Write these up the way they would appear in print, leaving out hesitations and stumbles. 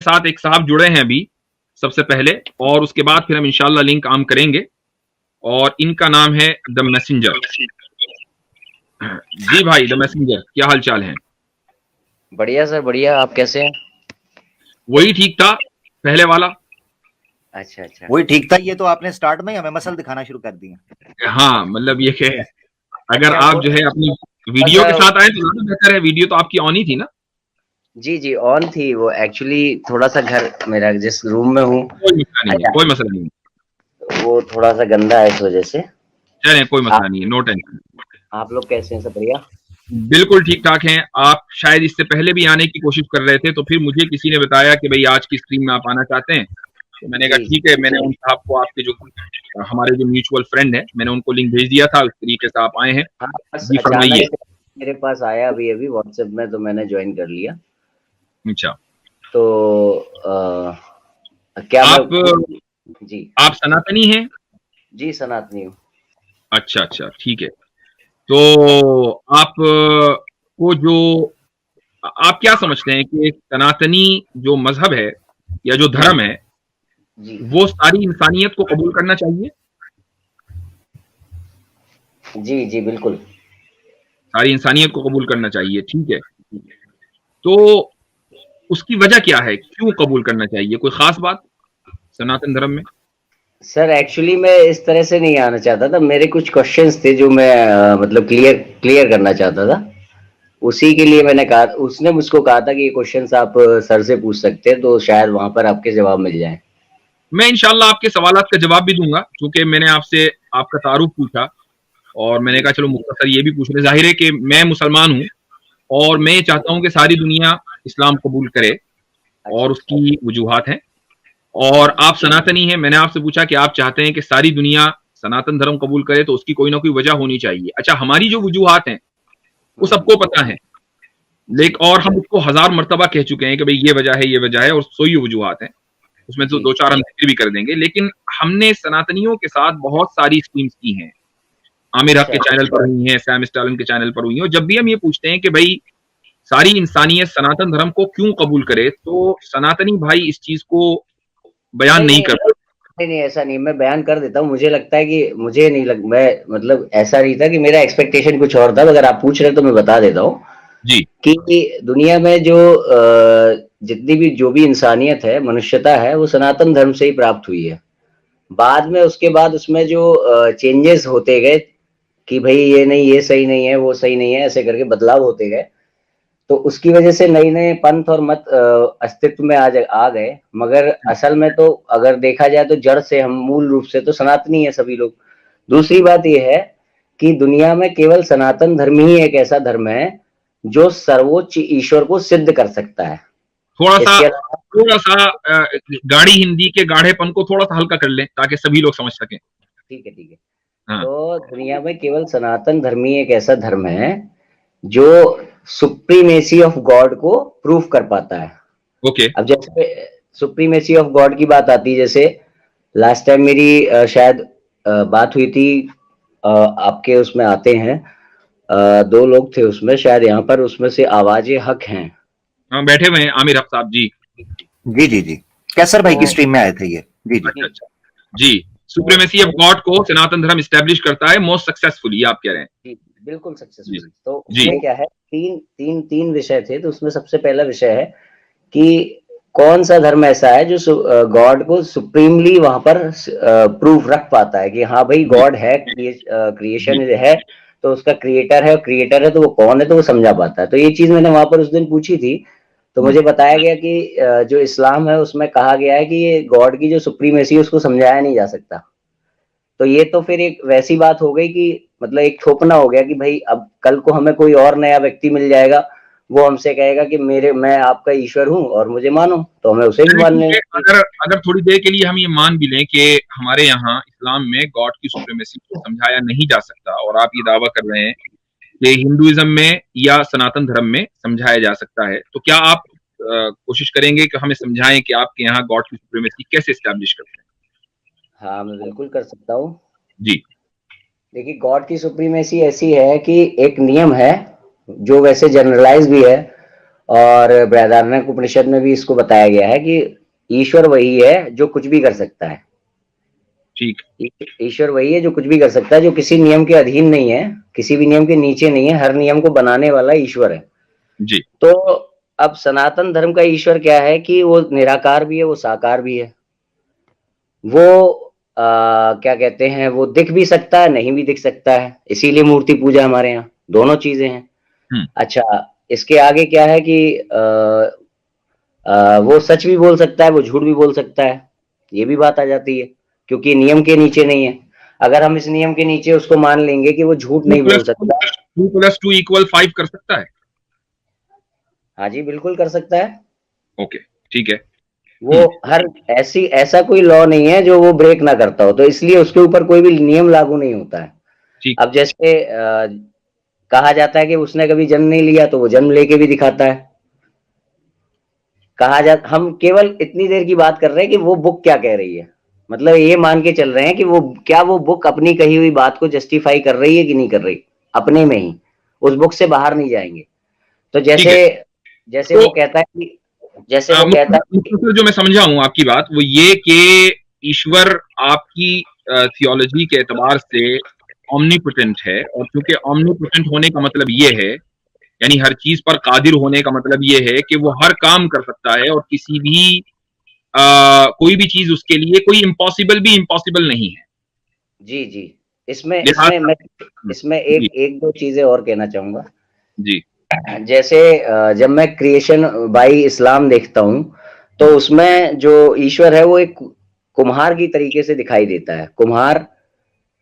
साथ एक साहब जुड़े हैं अभी सबसे पहले, और उसके बाद फिर हम इंशाल्लाह लिंक आम करेंगे, और इनका नाम है द मैसेंजर। जी भाई, द मैसेंजर, क्या हाल चाल है? बढ़िया सर, बढ़िया। आप कैसे हैं? वही ठीक था, पहले वाला। अच्छा अच्छा। वही ठीक था। ये तो आपने स्टार्ट में ही हमें मसल दिखाना शुरू कर दिया। हाँ, मतलब ये कि अगर अच्छा आप वो जो है अपनी थोड़ा वीडियो सा। के साथ आए तो ज्यादा बेहतर है। वीडियो तो आपकी ऑन ही थी ना? जी जी, ऑन थी वो। एक्चुअली थोड़ा सा घर मेरा जिस रूम में हूँ, कोई मसला नहीं है, अच्छा, कोई मसला नहीं है। वो थोड़ा सा गंदा है इस वजह से। चलें, कोई आप मसला नहीं है, नो टेंशन। आप लोग कैसे हैं? सब बढ़िया? बिल्कुल ठीक ठाक हैं। आप शायद इससे पहले भी आने की कोशिश कर रहे थे, तो फिर मुझे किसी ने बताया कि भाई आज की स्ट्रीम में आप आना चाहते हैं, तो मैंने कहा जी जी। ठीक है। मैंने उन साहब को, आपके जो हमारे जो म्यूचुअल फ्रेंड है, मैंने उनको लिंक भेज दिया था। उस तरीके से आप आए हैं। हाँ, बस जी अचानक फरमाइए। से मेरे पास आया अभी अभी व्हाट्सएप में, तो मैंने ज्वाइन कर लिया। अच्छा। तो क्या मैं आप कुछ। जी आप सनातनी हैं? जी, सनातनी हूँ। अच्छा अच्छा, ठीक है। तो आप को जो आप क्या समझते हैं कि एक सनातनी जो मजहब है या जो धर्म है, जी वो सारी इंसानियत को कबूल करना चाहिए? जी जी, बिल्कुल। सारी इंसानियत को कबूल करना चाहिए, ठीक है। तो उसकी वजह क्या है, क्यों कबूल करना चाहिए? कोई खास बात सनातन धर्म में? सर एक्चुअली मैं इस तरह से नहीं आना चाहता था। मेरे कुछ क्वेश्चंस थे जो मैं मतलब क्लियर क्लियर करना चाहता था। उसी के लिए मैंने कहा, उसने मुझको कहा था कि ये क्वेश्चंस आप सर से पूछ सकते हैं, तो शायद वहां पर आपके जवाब मिल जाए। मैं इंशाल्लाह आपके सवालात का जवाब भी दूंगा, क्योंकि मैंने आपसे आपका तारुफ पूछा, और मैंने जी कहा चलो मुख्तसर ये भी पूछ ले। जाहिर है कि मैं मुसलमान हूँ, और मैं ये चाहता हूँ कि सारी दुनिया इस्लाम कबूल करे, अच्छा और अच्छा। उसकी वजूहात हैं। और आप सनातनी हैं, मैंने आपसे पूछा कि आप चाहते हैं कि सारी दुनिया सनातन धर्म कबूल करे, तो उसकी कोई ना कोई वजह होनी चाहिए। अच्छा, हमारी जो वजूहात हैं वो हम्म। सबको पता है, जी लेकिन और हम उसको हजार मर्तबा कह चुके हैं कि भाई ये वजह है, ये वजह है, और सौ ही वजूहात हैं। उसमें तो जी दो चार हम जिक्र भी कर देंगे, लेकिन हमने सनातनियों के साथ बहुत सारी स्कीम्स की हैं। आमिर हक अच्छा के चैनल पर हुई हैं, सैम स्टालिन के चैनल पर हुई हैं। और जब भी हम ये पूछते हैं कि भाई सारी इंसानियत सनातन धर्म को क्यों कबूल करे, तो सनातनी भाई इस चीज को बयान नहीं नहीं नहीं करते। नहीं नहीं, ऐसा नहीं। मैं बयान कर देता हूँ। मुझे लगता है कि मुझे नहीं लग मैं मतलब ऐसा नहीं था कि मेरा एक्सपेक्टेशन कुछ और था। अगर आप पूछ रहे हैं तो मैं बता देता हूँ जी। कि दुनिया में जो जितनी भी जो भी इंसानियत है, मनुष्यता है, वो सनातन धर्म से ही प्राप्त हुई है। बाद में उसके बाद उसमें जो चेंजेस होते गए कि भाई ये नहीं, ये सही नहीं है, वो सही नहीं है, ऐसे करके बदलाव होते गए। तो उसकी वजह से नए नए पंथ और मत अस्तित्व में आ गए। मगर असल में तो अगर देखा जाए तो जड़ से हम मूल रूप से तो सनातनी है सभी लोग। दूसरी बात यह है कि दुनिया में केवल सनातन धर्म ही एक ऐसा धर्म है जो सर्वोच्च ईश्वर को सिद्ध कर सकता है। थोड़ा सा इसके अलावा थोड़ा सा गाढ़ी हिंदी के गाढ़ेपन को थोड़ा सा हल्का कर लें, ताकि सभी लोग समझ सकें। ठीक है ठीक है। हाँ। तो दुनिया में केवल सनातन धर्म ही एक ऐसा धर्म है जो सुप्रीमेसी ऑफ गॉड को प्रूव कर पाता है। ओके। अब जैसे सुप्रीमेसी ऑफ गॉड की बात आती है, जैसे लास्ट टाइम मेरी शायद बात हुई थी। आपके उसमें आते हैं, दो लोग थे उसमें, शायद यहाँ पर उसमें से आवाज हक हैं। हाँ, बैठे हुए हैं आमिर हक साहब जी। जी जी जी। कैसर भाई तो की स्ट्रीम में आए थे ये। जी जी। अच्छा अच्छा। जी। तो सुप्रीमेसी ऑफ गॉड को सनातन धर्म स्टैब्लिश करता है मोस्ट सक्सेसफुली, आप कह रहे हैं? जी, बिल्कुल जी। सक्सेसफुली। तो जी। उसमें क्या है, तीन विषय थे। तो उसमें सबसे पहला विषय है कि कौन सा धर्म ऐसा है जो गॉड को सुप्रीमली वहां पर प्रूफ रख पाता है कि हाँ भाई जी। गॉड है, जी। क्रिएशन है, तो उसका क्रिएटर है, और क्रिएटर है तो वो कौन है, तो वो समझा पाता है। तो ये चीज मैंने वहां पर उस दिन पूछी थी। तो मुझे बताया गया कि जो इस्लाम है उसमें कहा गया है कि ये गॉड की जो सुप्रीमेसी है उसको समझाया नहीं जा सकता। तो ये तो फिर एक वैसी बात हो गई कि मतलब एक थोपना हो गया कि भाई अब कल को हमें कोई और नया व्यक्ति मिल जाएगा, वो हमसे कहेगा कि मेरे मैं आपका ईश्वर हूँ और मुझे मानो, तो हमें उसे भी चलिए ठीक मानने। है। अगर अगर थोड़ी देर के लिए हम ये मान भी लें कि हमारे यहाँ इस्लाम में गॉड की सुप्रीमेसी को समझाया नहीं जा सकता, और आप ये दावा कर रहे हैं कि हिंदुइज्म में या सनातन धर्म में समझाया जा सकता है, तो क्या आप कोशिश करेंगे कि हमें समझाएं कि आपके यहाँ गॉड की सुप्रीमेसी कैसे स्टैब्लिश करते हाँ, मैं बिल्कुल कर सकता हूँ। हैं? जी। देखिए, गॉड की सुप्रीमेसी ऐसी है कि एक नियम है जो वैसे जनरलाइज भी है, और बृहदारण्यक उपनिषद में भी इसको बताया गया है कि ईश्वर वही है जो कुछ भी कर सकता है। ठीक। ईश्वर वही है जो कुछ भी कर सकता है, जो किसी नियम के अधीन नहीं है, किसी भी नियम के नीचे नहीं है, हर नियम को बनाने वाला ईश्वर है जी। तो अब सनातन धर्म का ईश्वर क्या है कि वो निराकार भी है, वो साकार भी है। वो क्या कहते हैं, वो दिख भी सकता है, नहीं भी दिख सकता है, इसीलिए मूर्ति पूजा हमारे यहाँ, दोनों चीजें हैं। अच्छा, इसके आगे क्या है कि वो सच भी बोल सकता है, वो झूठ भी बोल सकता है, ये भी बात आ जाती है, क्योंकि नियम के नीचे नहीं है। अगर हम इस नियम के नीचे उसको मान लेंगे कि वो झूठ नहीं बोल सकता। 2+2=5 कर सकता है? हाँ जी, बिल्कुल कर सकता है। ओके, ठीक है। वो हर ऐसा कोई लॉ नहीं है जो वो ब्रेक ना करता हो, तो इसलिए उसके ऊपर कोई भी नियम लागू नहीं होता है। ठीक। अब जैसे कहा जाता है कि उसने कभी जन्म नहीं लिया, तो वो जन्म लेके भी दिखाता है। हम केवल इतनी देर की बात कर रहे हैं कि वो बुक क्या कह रही है, मतलब ये मान के चल रहे हैं कि वो बुक अपनी कही हुई बात को जस्टिफाई कर रही है कि नहीं कर रही, अपने में ही, उस बुक से बाहर नहीं जाएंगे। तो जैसे जैसे तो, वो कहता है जो मैं समझा हूं आपकी बात वो ये कि ईश्वर आपकी थियोलॉजी के एतबार से ऑमनीपोटेंट है, और चूंकि ऑमनीपोटेंट होने का मतलब ये है, यानी हर चीज पर कादिर होने का मतलब ये है कि वो हर काम कर सकता है, और किसी भी कोई भी चीज उसके लिए कोई इम्पॉसिबल भी इम्पॉसिबल नहीं है। जी जी, इसमें एक दो चीजें और कहना चाहूंगा जी। जैसे जब मैं क्रिएशन बाय इस्लाम देखता हूँ, तो उसमें जो ईश्वर है वो एक कुम्हार की तरीके से दिखाई देता है। कुम्हार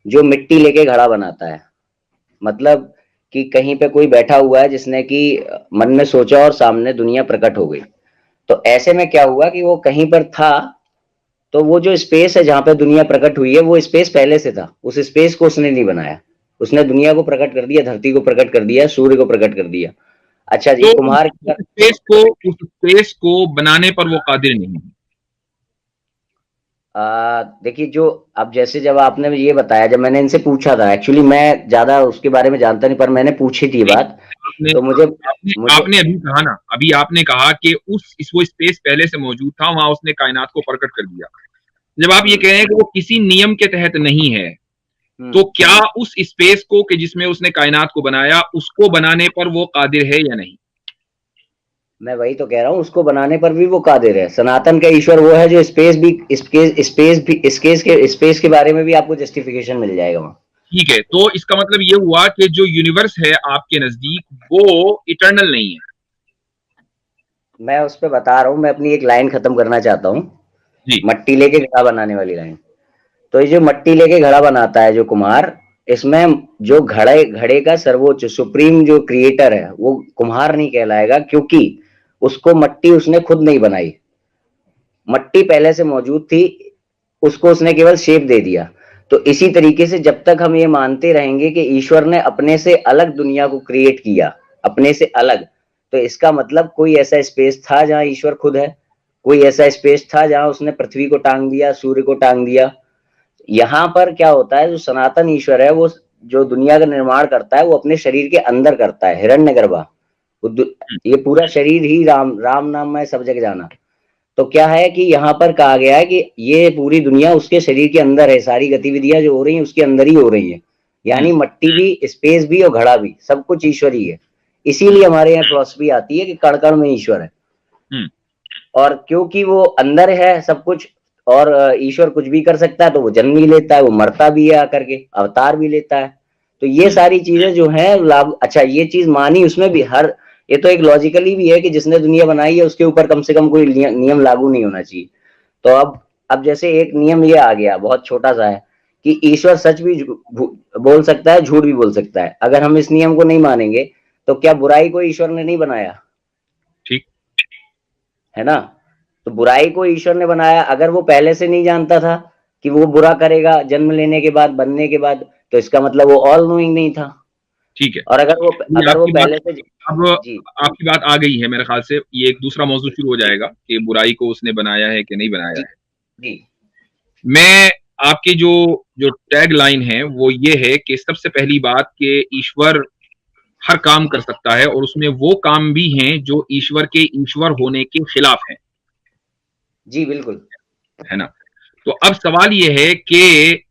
जो मिट्टी लेके घड़ा बनाता है, मतलब कि कहीं पे कोई बैठा हुआ है जिसने कि मन में सोचा और सामने दुनिया प्रकट हो गई। तो ऐसे में क्या हुआ कि वो कहीं पर था, तो वो जो स्पेस है जहां पे दुनिया प्रकट हुई है, वो स्पेस पहले से था, उस स्पेस को उसने नहीं बनाया, उसने दुनिया को प्रकट कर दिया, धरती को प्रकट कर दिया, सूर्य को प्रकट कर दिया। अच्छा जी, तो कुम्हार उस स्पेस को बनाने पर वो कादिर नहीं है। देखिए, जो अब जैसे जब आपने ये बताया, जब मैंने इनसे पूछा था, एक्चुअली मैं ज्यादा उसके बारे में जानता नहीं, पर मैंने पूछी थी बात, आपने तो आपने अभी कहा ना, अभी आपने कहा कि वो स्पेस पहले से मौजूद था, वहां उसने कायनात को प्रकट कर दिया। जब आप ये कह रहे हैं कि वो किसी नियम के तहत नहीं है, तो क्या उस स्पेस को कि जिसमें उसने कायनात को बनाया, उसको बनाने पर वो कादिर है या नहीं? मैं वही तो कह रहा हूँ, उसको बनाने पर भी वो कादिर है। सनातन का ईश्वर वो है जो स्पेस के बारे में भी आपको जस्टिफिकेशन मिल जाएगा वहां। ठीक है, तो इसका मतलब ये हुआ कि जो यूनिवर्स है आपके नजदीक वो इटर्नल नहीं है। मैं उस पर बता रहा हूँ, मैं अपनी एक लाइन खत्म करना चाहता हूँ, मट्टी लेके घड़ा बनाने वाली लाइन। तो ये जो मट्टी लेके घड़ा बनाता है जो कुम्हार, इसमें जो घड़े का सर्वोच्च सुप्रीम जो क्रिएटर है वो कुम्हार नहीं कहलाएगा, क्योंकि उसको मट्टी उसने खुद नहीं बनाई, मट्टी पहले से मौजूद थी, उसको उसने केवल शेप दे दिया। तो इसी तरीके से जब तक हम ये मानते रहेंगे कि ईश्वर ने अपने से अलग दुनिया को क्रिएट किया, अपने से अलग, तो इसका मतलब कोई ऐसा स्पेस था जहां ईश्वर खुद है, कोई ऐसा स्पेस था जहां उसने पृथ्वी को टांग दिया, सूर्य को टांग दिया। यहाँ पर क्या होता है, जो सनातन ईश्वर है वो जो दुनिया का निर्माण करता है वो अपने शरीर के अंदर करता है, हिरण्यगर्भा। ये पूरा शरीर ही राम राम नाम में सब जग जाना। तो क्या है कि यहाँ पर कहा गया है कि ये पूरी दुनिया उसके शरीर के अंदर है, सारी गतिविधियां जो हो रही हैं उसके अंदर ही हो रही है, यानी मट्टी भी, स्पेस भी और घड़ा भी, सब कुछ ईश्वर ही है। इसीलिए हमारे यहाँ फिलॉसफी आती है कि कण कण में ईश्वर है, और क्योंकि वो अंदर है सब कुछ, और ईश्वर कुछ भी कर सकता है, तो वो जन्म भी लेता है, वो मरता भी है आकर के, अवतार भी लेता है। तो ये सारी चीजें जो है लाभ, अच्छा ये चीज मानी उसमें भी, हर ये तो एक लॉजिकली भी है कि जिसने दुनिया बनाई है उसके ऊपर कम से कम कोई नियम लागू नहीं होना चाहिए। तो अब जैसे एक नियम ये आ गया, बहुत छोटा सा है, कि ईश्वर सच भी बोल सकता है, झूठ भी बोल सकता है। अगर हम इस नियम को नहीं मानेंगे, तो क्या बुराई को ईश्वर ने नहीं बनाया? ठीक है ना? तो बुराई को ईश्वर ने बनाया, अगर वो पहले से नहीं जानता था कि वो बुरा करेगा जन्म लेने के बाद, बनने के बाद, तो इसका मतलब वो ऑल नोइंग नहीं था। ठीक है, और अगर वो पहले से अब जी आपकी बात आ गई है मेरे ख्याल से, ये एक दूसरा मौजूद शुरू हो जाएगा कि बुराई को उसने बनाया है कि नहीं बनाया है। जी मैं आपकी जो टैग लाइन है वो ये है कि सबसे पहली बात कि ईश्वर हर काम कर सकता है, और उसमें वो काम भी हैं जो ईश्वर के ईश्वर होने के खिलाफ हैं। जी बिल्कुल, है ना? तो अब सवाल ये है कि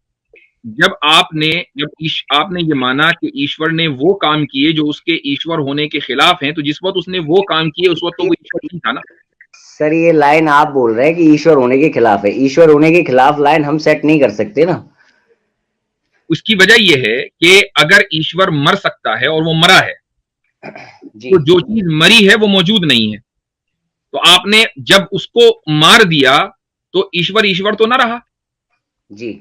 जब आपने ये माना कि ईश्वर ने वो काम किए जो उसके ईश्वर होने के खिलाफ हैं, तो जिस वक्त उसने वो काम किए उस वक्त तो वो ईश्वर नहीं था ना। सर ये लाइन आप बोल रहे हैं कि ईश्वर होने के खिलाफ है, ईश्वर होने के खिलाफ लाइन हम सेट नहीं कर सकते ना। उसकी वजह यह है कि अगर ईश्वर मर सकता है और वो मरा है, जी तो जो चीज मरी है वो मौजूद नहीं है। तो आपने जब उसको मार दिया तो ईश्वर ईश्वर तो ना रहा। जी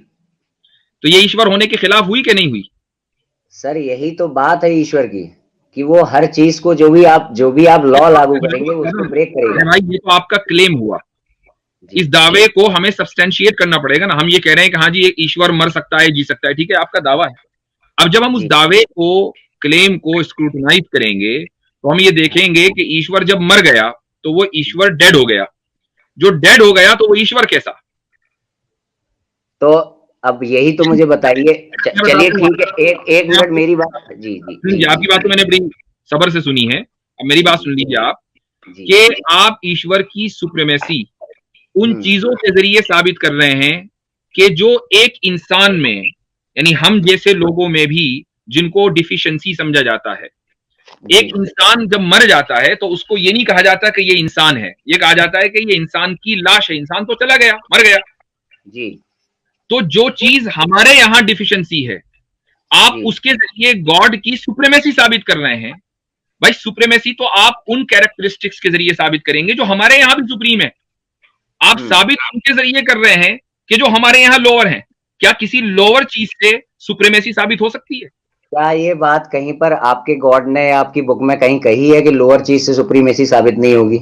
तो ये ईश्वर होने के खिलाफ हुई कि नहीं हुई? सर यही तो बात है ईश्वर की, कि वो हर चीज को जो भी आप लॉ लागू करेंगे उसको ब्रेक करेगा। भाई ये तो आपका क्लेम हुआ, इस दावे को हमें सब्सटेंशिएट करना पड़ेगा ना। हम ये कह रहे हैं कि हाँ जी एक ईश्वर मर सकता है, जी सकता है, ठीक है, आपका दावा है। अब जब हम उस दावे को, क्लेम को स्क्रूटनाइज करेंगे तो हम ये देखेंगे कि ईश्वर जब मर गया तो वो ईश्वर डेड हो गया। जो डेड हो गया तो वो ईश्वर कैसा? तो अब यही तो मुझे बताइए। चलिए ठीक है, एक मिनट मेरी बात। जी जी जी आपकी बात तो मैंने बड़ी सब्र से सुनी है, अब मेरी बात सुन लीजिए आप, कि आप ईश्वर की सुप्रीमेसी उन चीजों के जरिए साबित कर रहे हैं कि जो एक इंसान में, यानी हम जैसे लोगों में भी जिनको डिफिशिएंसी समझा जाता है, एक इंसान जब मर जाता है तो उसको ये नहीं कहा जाता कि ये इंसान है, ये कहा जाता है कि ये इंसान की लाश है, इंसान तो चला गया, मर गया। जी तो जो चीज हमारे यहां डिफिशिएंसी है, आप उसके जरिए गॉड की सुप्रीमेसी साबित कर रहे हैं। भाई सुप्रीमेसी तो आप उन कैरेक्टरिस्टिक्स के जरिए साबित करेंगे जो हमारे यहां भी सुप्रीम है। आप साबित उनके जरिए कर रहे हैं कि जो हमारे यहां लोअर हैं। क्या किसी लोअर चीज से सुप्रीमेसी साबित हो सकती है? क्या ये बात कहीं पर आपके गॉड ने आपकी बुक में कहीं कही है कि लोअर चीज से सुप्रीमेसी साबित नहीं होगी?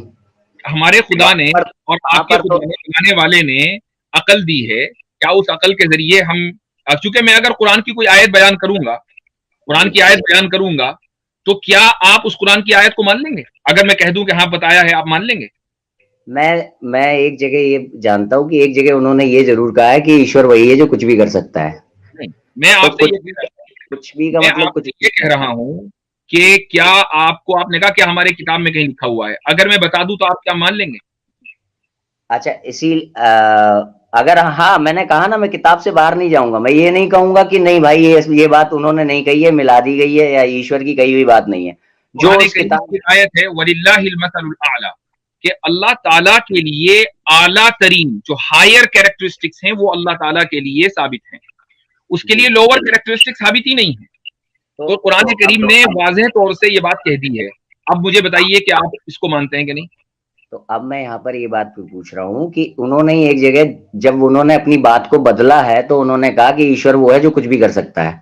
हमारे खुदा ने और आपके खुदा ने, बनाने वाले ने अकल दी है। क्या उस अकल के जरिए हम, चूंकि मैं अगर कुरान की कोई आयत बयान करूंगा, कुरान की आयत बयान करूंगा, तो क्या आप उस कुरान की आयत को मान लेंगे? अगर मैं कह दूं कि हाँ बताया है, आप मान लेंगे? मैं एक जगह ये जानता हूँ कि एक जगह उन्होंने ये जरूर कहा है कि ईश्वर वही है जो कुछ भी कर सकता है। नहीं, मैं आपसे कुछ भी का मतलब कुछ ये कह रहा हूं कि क्या आपको, आपने कहा कि हमारे किताब में कहीं लिखा हुआ है, अगर मैं बता दूं तो आप क्या मान लेंगे? अच्छा अगर हाँ, मैंने कहा ना मैं किताब से बाहर नहीं जाऊंगा। मैं ये नहीं कहूंगा कि नहीं भाई ये बात उन्होंने नहीं कही है, मिला दी गई है, या ईश्वर की कही हुई बात नहीं है। जो उस किताब की आयत है वलिल्लाहिल मसलुल आला, कि अल्लाह ताला के लिए आला तरीन जो हायर कैरेक्टरिस्टिक्स हैं वो अल्लाह ताला के लिए साबित हैं, उसके लिए लोअर कैरेक्टरिस्टिक्स साबित ही नहीं है। तो कुरान करीम ने वाज़ेह तौर से ये बात कह दी है। अब मुझे बताइए कि आप इसको मानते हैं कि नहीं? तो अब मैं यहाँ पर ये बात पूछ रहा हूँ कि उन्होंने एक जगह जब उन्होंने अपनी बात को बदला है तो उन्होंने कहा कि ईश्वर वो है जो कुछ भी कर सकता है।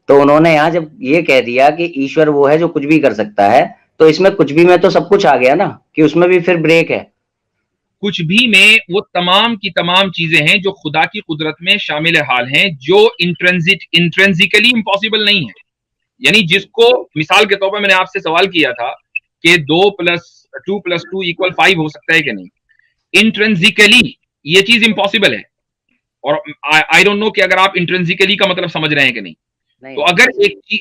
तो उन्होंने यहाँ जब ये कह दिया कि ईश्वर वो है जो कुछ भी कर सकता है, तो इसमें कुछ भी में तो सब कुछ आ गया ना, कि उसमें भी फिर ब्रेक है। कुछ भी में वो तमाम की तमाम चीजें हैं जो खुदा की कुदरत में शामिल हाल हैं, जो इंट्रेंसिकली इम्पॉसिबल नहीं है। यानी जिसको, मिसाल के तौर पर मैंने आपसे सवाल किया था कि 2 + 2 + 2 = 5 हो सकता है कि नहीं, इंट्रेंसिकली ये चीज इम्पॉसिबल है। और आई डोंट नो कि अगर आप इंट्रेंसिकली का मतलब समझ रहे हैं कि नहीं। तो अगर एक चीज,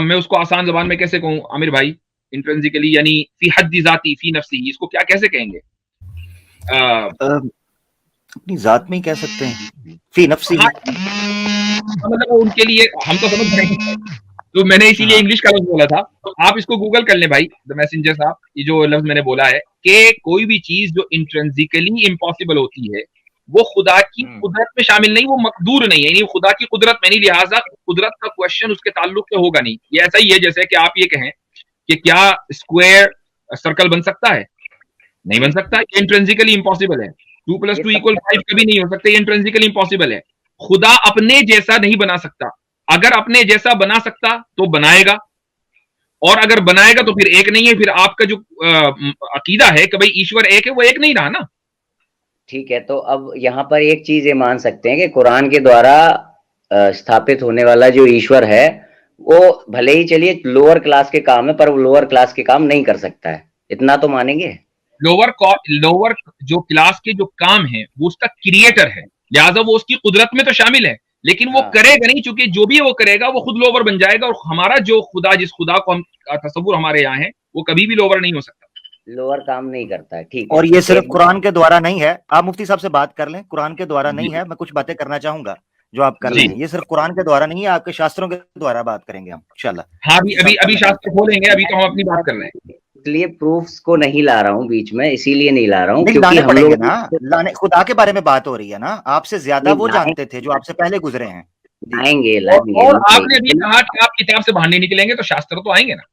मैं उसको आसान जबान में कैसे कहूं आमिर भाई, इंट्रेंसिकली यानी फी हद्दी जाती फी नफ्सी, इसको क्या कैसे कहेंगे? अपनी जात में ही कह सकते हैं, फी नफ्सी। मतलब उनके लिए हम तो समझ रहे हैं, तो मैंने इसीलिए इंग्लिश का लफ्ज बोला था। तो आप इसको गूगल कर लें भाई, द मैसेंजर साहब, ये जो लफ्ज मैंने बोला है कि कोई भी चीज जो इंट्रेंसिकली इम्पॉसिबल होती है वो खुदा की कुदरत में शामिल नहीं, वो मकदूर नहीं है, यानी खुदा की कुदरत में नहीं, लिहाजा कुदरत का क्वेश्चन उसके ताल्लुक से होगा नहीं। ये ऐसा ही है जैसे कि आप ये कहें कि क्या स्क्वायर सर्कल बन सकता है? नहीं बन सकता, ये इंट्रेंसिकली इम्पॉसिबल है। 2 + 2 = 5 कभी नहीं हो सकता, ये इंट्रेंसिकली इम्पॉसिबल है। खुदा अपने जैसा नहीं बना सकता, अगर अपने जैसा बना सकता तो बनाएगा, और अगर बनाएगा तो फिर एक नहीं है। फिर आपका जो अकीदा है कि भाई ईश्वर एक है, वो एक नहीं रहा ना। ठीक है, तो अब यहाँ पर एक चीज ये मान सकते हैं कि कुरान के द्वारा स्थापित होने वाला जो ईश्वर है वो भले ही चलिए लोअर क्लास के काम है, पर वो लोअर क्लास के काम नहीं कर सकता है, इतना तो मानेंगे? लोअर जो क्लास के जो काम है वो उसका क्रिएटर है, लिहाजा वो उसकी कुदरत में तो शामिल है। लेकिन वो हाँ। करेगा नहीं, क्योंकि जो भी वो करेगा वो खुद लोवर बन जाएगा, और हमारा जो खुदा, जिस खुदा को हम तस्वुर हमारे यहाँ है, वो कभी भी लोवर नहीं हो सकता। लोअर काम नहीं करता है, ठीक और है। ये सिर्फ एक कुरान के द्वारा नहीं है, आप मुफ्ती साहब से बात कर लें, कुरान के द्वारा नहीं है। मैं कुछ बातें करना चाहूंगा जो आप कर जी। रहे हैं, ये सिर्फ कुरान के द्वारा नहीं है, आपके शास्त्रों के द्वारा बात करेंगे हम इंशाल्लाह। हाँ, अभी अभी अभी शास्त्र खोलेंगे, अभी तो हम अपनी बात कर रहे हैं। इसलिए प्रूफ्स को नहीं ला रहा हूँ बीच में, इसीलिए नहीं ला रहा हूँ नहीं, क्योंकि लाने हम पड़ेंगे लोग ना, लाने, खुदा के बारे में बात हो रही है ना, आपसे ज्यादा वो जानते थे जो आपसे पहले गुजरे हैं। लाएंगे और, लाएंगे और आपने अभी कहा कि आप किताब से बाहर नहीं निकलेंगे, तो शास्त्र तो आएंगे ना।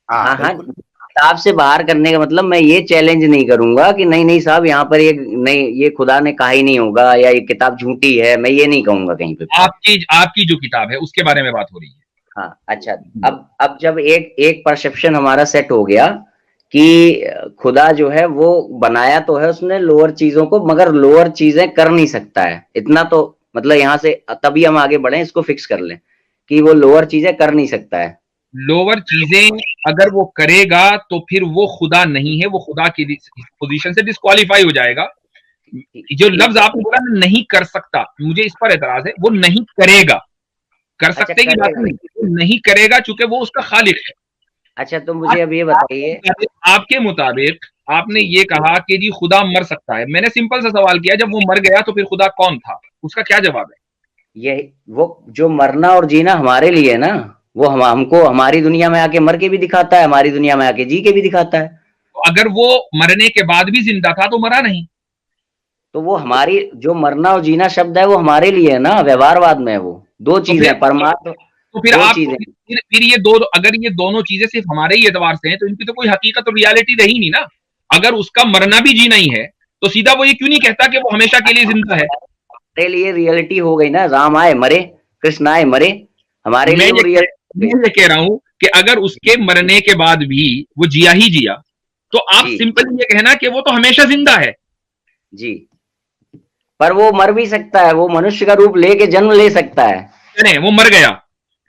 हाँ हाँ, बिल्कुल। किताब से बाहर करने का मतलब मैं ये चैलेंज नहीं करूंगा कि नहीं नहीं साहब यहाँ पर ये नहीं, ये खुदा ने कहा ही नहीं होगा, या ये किताब झूठी है, मैं ये नहीं कहूंगा कहीं पे। आपकी जो किताब है उसके बारे में बात हो रही है। हाँ अच्छा, अब जब एक एक परसेप्शन हमारा सेट हो गया कि खुदा जो है वो बनाया तो है उसने लोअर चीजों को, मगर लोअर चीजें कर नहीं सकता है, इतना तो मतलब यहाँ से तभी हम आगे बढ़े, इसको फिक्स कर लें कि वो लोअर चीजें कर नहीं सकता है। लोअर चीजें अगर वो करेगा तो फिर वो खुदा नहीं है, वो खुदा की पोजीशन से डिस्क्वालीफाई हो जाएगा। जो लफ्ज आपने बोला नहीं कर सकता, मुझे इस पर एतराज है। वो नहीं करेगा, कर अच्छा, सकते की बात नहीं, वो नहीं करेगा चूंकि वो उसका खालिक है। अच्छा तो मुझे अब ये बताइए, आपके मुताबिक आपने ये कहा कि जी खुदा मर सकता है। मैंने सिंपल सा सवाल किया, जब वो मर गया तो फिर खुदा कौन था? उसका क्या जवाब है? ये वो जो मरना और जीना हमारे लिए है ना, वो हमको हमारी दुनिया में आके मर के भी दिखाता है, हमारी दुनिया में आके जी के भी दिखाता है। तो अगर वो मरने के बाद भी जिंदा था तो मरा नहीं? तो वो हमारी जो मरना और जीना शब्द है वो हमारे लिए है ना, व्यवहारवाद में है वो दो चीजें, परमात्मा तो फिर दो आप चीजें। फिर ये अगर ये दोनों चीजें सिर्फ हमारे ही एतबार से हैं तो इनकी तो कोई हकीकत और रियलिटी रही नहीं ना। अगर उसका मरना भी जीना ही है तो सीधा वो ये क्यों नहीं कहता कि वो हमेशा के लिए जिंदा है? हमारे लिए रियलिटी हो गई ना, राम आए मरे, कृष्ण आए मरे, हमारे लिए वो रियलिटी। मैं ये कह रहा हूं कि अगर उसके मरने के बाद भी वो जिया ही जिया, तो आप जी सिंपल ये कहना कि वो तो हमेशा जिंदा है। जी, पर वो मर भी सकता है, वो मनुष्य का रूप लेके जन्म ले सकता है। नहीं, वो मर गया।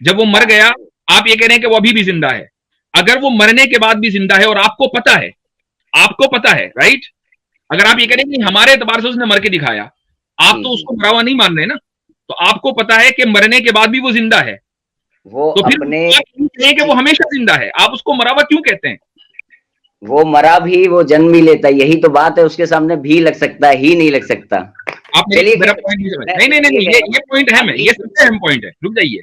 जब वो मर गया, आप ये कह रहे हैं कि वो अभी भी जिंदा है। अगर वो मरने के बाद भी जिंदा है और आपको पता है, राइट, अगर आप ये कह रहे हैं कि हमारे एतबार से उसने मर के दिखाया, आप तो उसको मरा हुआ नहीं मान रहे ना। तो आपको पता है कि मरने के बाद भी वो जिंदा है, वो तो फिर अपने आप क्यों कहें कि वो हमेशा जिंदा है? आप उसको मरा हुआ क्यों कहते हैं? वो मरा भी वो जन्म भी लेता है, यही तो बात है, उसके सामने भी लग सकता है, ही नहीं लग सकता। आप चलिए मेरा पॉइंट नहीं समझ। नहीं नहीं नहीं नहीं, ये पॉइंट है, मैं ये सबसे अहम पॉइंट है। रुक जाइए।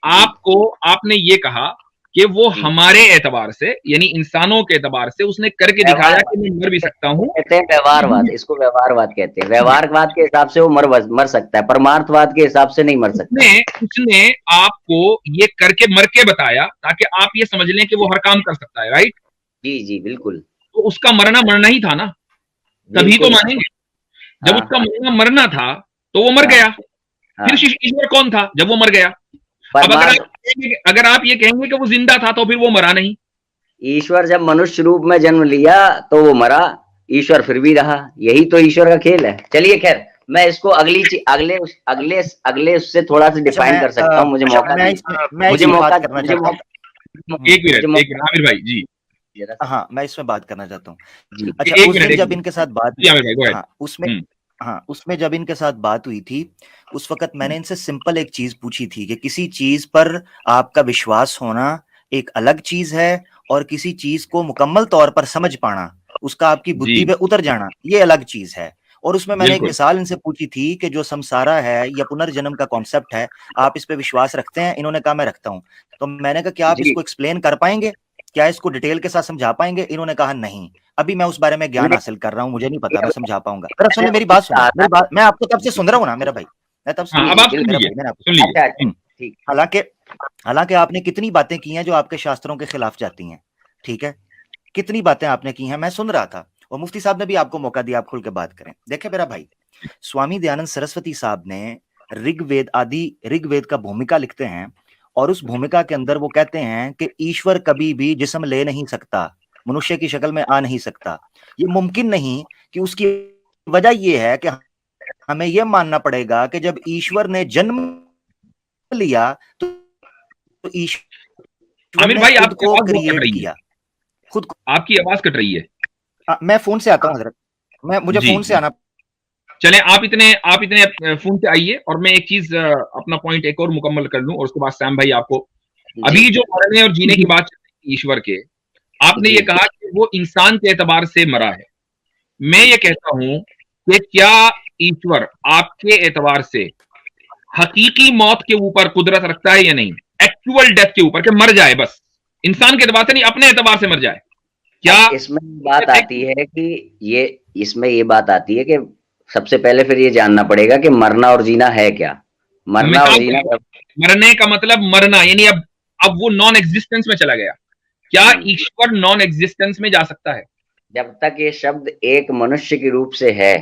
आपको आपने ये कहा कि वो हमारे एतबार से, यानी इंसानों के एतबार से उसने करके दिखाया कि मैं मर भी सकता हूं। कहते हैं व्यवहारवाद, इसको व्यवहारवाद कहते हैं। व्यवहारवाद के हिसाब से वो मर सकता है, परमार्थवाद के हिसाब से नहीं मर सकता। उसने आपको ये करके मर के बताया ताकि आप ये समझ लें कि वो हर काम कर सकता है, राइट? जी जी बिल्कुल। तो उसका मरना ही था ना, तभी तो मानेंगे। जब उसका मरना था तो वो मर गया। फिर ईश्वर कौन था जब वो मर गया? अब अगर आप ये कहेंगे कि वो जिंदा था तो फिर वो मरा नहीं। ईश्वर जब मनुष्य रूप में जन्म लिया तो वो मरा, ईश्वर फिर भी रहा, यही तो ईश्वर का खेल है। चलिए खैर, मैं इसको अगले अगले अगले उससे थोड़ा सा डिफाइन कर सकता हूँ। मुझे मौका एक मिनट आमिर भाई जी। हाँ, मैं इसमें बात करना चाहता हूँ। अच्छा, उस दिन जब इनके साथ बात उसमें जब इनके साथ बात हुई थी, उस वक्त मैंने इनसे सिंपल एक चीज पूछी थी कि किसी चीज पर आपका विश्वास होना एक अलग चीज है और किसी चीज को मुकम्मल तौर पर समझ पाना, उसका आपकी बुद्धि पे उतर जाना, ये अलग चीज है। और उसमें मैंने एक मिसाल इनसे पूछी थी कि जो संसारा है या पुनर्जन्म का कॉन्सेप्ट है, आप इस पे विश्वास रखते हैं? इन्होंने कहा मैं रखता हूँ। तो मैंने कहा क्या आप इसको एक्सप्लेन कर पाएंगे, क्या इसको डिटेल के साथ समझा पाएंगे? इन्होंने कहा नहीं, अभी मैं उस बारे में ज्ञान हासिल कर रहा हूँ, मुझे नहीं पता मैं समझा पाऊंगा। जरा सुनिए मेरी बात, सुनिए मैं आपको तब से सुन रहा हूँ ना मेरा भाई, मैं तब से। हालांकि आपने कितनी बातें की हैं जो आपके शास्त्रों के खिलाफ जाती हैं, ठीक है, कितनी बातें आपने की हैं, मैं सुन रहा था। और मुफ्ती साहब ने भी आपको मौका दिया, आप खुल के बात करें। देखे मेरा भाई, स्वामी दयानंद सरस्वती साहब ने ऋग्वेद का भूमिका लिखते हैं, और उस भूमिका के अंदर वो कहते हैं कि ईश्वर कभी भी जिस्म ले नहीं सकता, मनुष्य की शक्ल में आ नहीं सकता, ये मुमकिन नहीं। कि उसकी वजह ये है कि हमें यह मानना पड़ेगा कि जब ईश्वर ने जन्म लिया तो ईश्वर आमिर भाई, खुद को क्रिएट किया, खुद को। आपकी आवाज कट रही है। मैं फोन से आता हूँ हजरत, मुझे फोन से आना चलें, आप इतने फोन से आइए और मैं एक चीज अपना पॉइंट एक और मुकम्मल कर लूं और उसके बाद सैम भाई आपको, अभी जो मरने और जीने की बात चल रही है ईश्वर के, आपने ये कहा कि वो इंसान के एतबार से मरा है। मैं ये कहता हूं कि क्या ईश्वर आपके एतबार से हकीकी मौत के ऊपर कुदरत रखता है या नहीं, एक्चुअल डेथ के ऊपर, कि मर जाए बस, इंसान के एतबार से नहीं, अपने एतबार से मर जाए? क्या इसमें बात आती है कि इसमें ये बात आती है कि सबसे पहले फिर ये जानना पड़ेगा कि मरना और जीना है क्या। मरना और जीना, मरने का मतलब मरना, यानी अब वो नॉन एग्जिस्टेंस में चला गया। क्या ईश्वर नॉन एग्जिस्टेंस में जा सकता है? जब तक ये शब्द एक मनुष्य के रूप से है,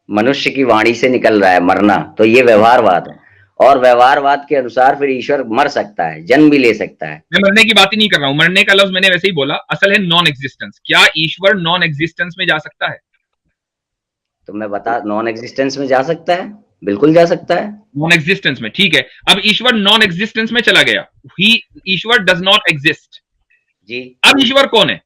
मनुष्य की वाणी से निकल रहा है मरना, तो ये व्यवहारवाद है, और व्यवहारवाद के अनुसार फिर ईश्वर मर सकता है, जन्म भी ले सकता है। मैं मरने की बात ही नहीं कर रहा हूं, मरने का लफ्ज मैंने वैसे ही बोला, असल है नॉन एग्जिस्टेंस। क्या ईश्वर नॉन एग्जिस्टेंस में जा सकता है? तो मैं बता, नॉन एग्जिस्टेंस में जा सकता है, बिल्कुल जा सकता है। नॉन एग्जिस्टेंस में, ठीक है। अब ईश्वर नॉन एग्जिस्टेंस में चला गया, ईश्वर डज नॉट एग्जिस्ट जी। अब ईश्वर कौन है?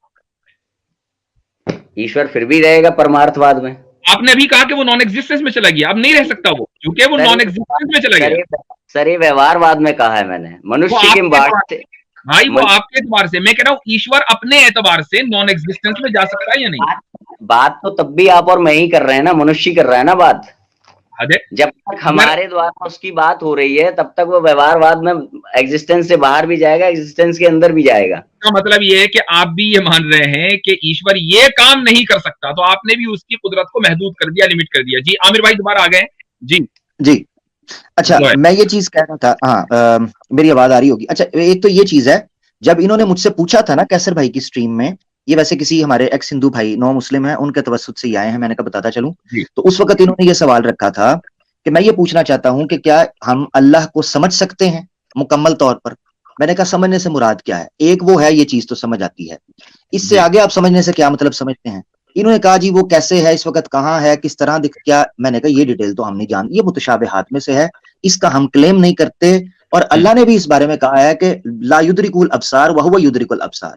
ईश्वर फिर भी रहेगा परमार्थवाद में। आपने अभी कहा कि वो नॉन एग्जिस्टेंस में चला गया, अब नहीं रह सकता वो, क्योंकि वो नॉन एग्जिस्टेंस में चला गया। सर ये व्यवहारवाद में कहा है मैंने, मनुष्य के बात से भाई, वो आपके एतबार से, मैं कह रहा हूँ ईश्वर अपने एतबार से नॉन एग्जिस्टेंस में जा सकता है या नहीं? बात तो तब भी आप और मैं ही कर रहे हैं ना, मनुष्य कर रहा है ना बात। जब तक हमारे द्वारा उसकी बात हो रही है तब तक वो व्यवहारवाद में एग्जिस्टेंस से बाहर भी जाएगा, एग्जिस्टेंस के अंदर भी जाएगा। का मतलब ये है कि आप भी ये मान रहे हैं कि ईश्वर ये काम नहीं कर सकता, तो आपने भी उसकी कुदरत को महदूद कर दिया, लिमिट कर दिया। जी आमिर भाई दोबारा आ गए। जी जी, अच्छा, मैं ये चीज कह रहा था, हाँ, मेरी आवाज आ रही होगी। अच्छा, एक तो ये चीज है, जब इन्होंने मुझसे पूछा था ना कैसर भाई की स्ट्रीम में, ये वैसे किसी हमारे एक्स हिंदू भाई, नौ मुस्लिम है, उनके तवस्सुत से ही आए हैं, मैंने कहा बताता चलूं। तो उस वक्त इन्होंने ये सवाल रखा था कि मैं ये पूछना चाहता हूं कि क्या हम अल्लाह को समझ सकते हैं मुकम्मल तौर पर। मैंने कहा समझने से मुराद क्या है, एक वो है ये चीज तो समझ आती है, इससे आगे आप समझने से क्या मतलब समझते हैं। इन्होंने कहा जी वो कैसे है, इस वक्त कहाँ है, किस तरह दिख, क्या। मैंने कहा ये डिटेल तो हम नहीं जानते, ये मुतशाबिहात में से है, इसका हम क्लेम नहीं करते। और अल्लाह ने भी इस बारे में कहा है कि ला युद्रिकुल अब्सार व हुवा युद्रिकुल अब्सार,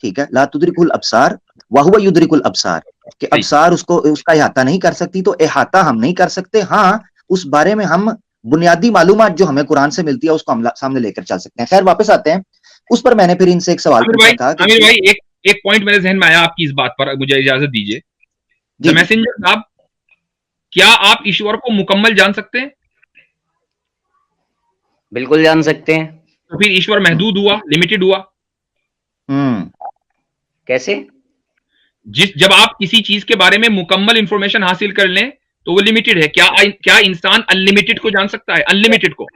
ठीक है, ला तुद्रिकुल अब्सार व हुवा युद्रिकुल अब्सार, कि अब्सार उसको उसका इहाता नहीं कर सकती, तो इहाता हम नहीं कर सकते। हाँ, उस बारे में हम बुनियादी मालूमात जो हमें कुरान से मिलती है उसको हम सामने लेकर चल सकते हैं। खैर वापस आते हैं उस पर। मैंने फिर इनसे एक सवाल पूछा था। आमिर भाई, एक पॉइंट मेरे जहन में आया आपकी इस बात पर, मुझे इजाजत दीजिए। द मैसेंजर साहब, क्या आप ईश्वर को मुकम्मल जान सकते हैं? बिल्कुल जान सकते हैं। तो फिर ईश्वर महदूद हुआ, लिमिटेड हुआ? कैसे? जब आप किसी चीज के बारे में मुकम्मल इंफॉर्मेशन हासिल कर लें तो वो लिमिटेड है। क्या इंसान अनलिमिटेड को जान सकता है, अनलिमिटेड को?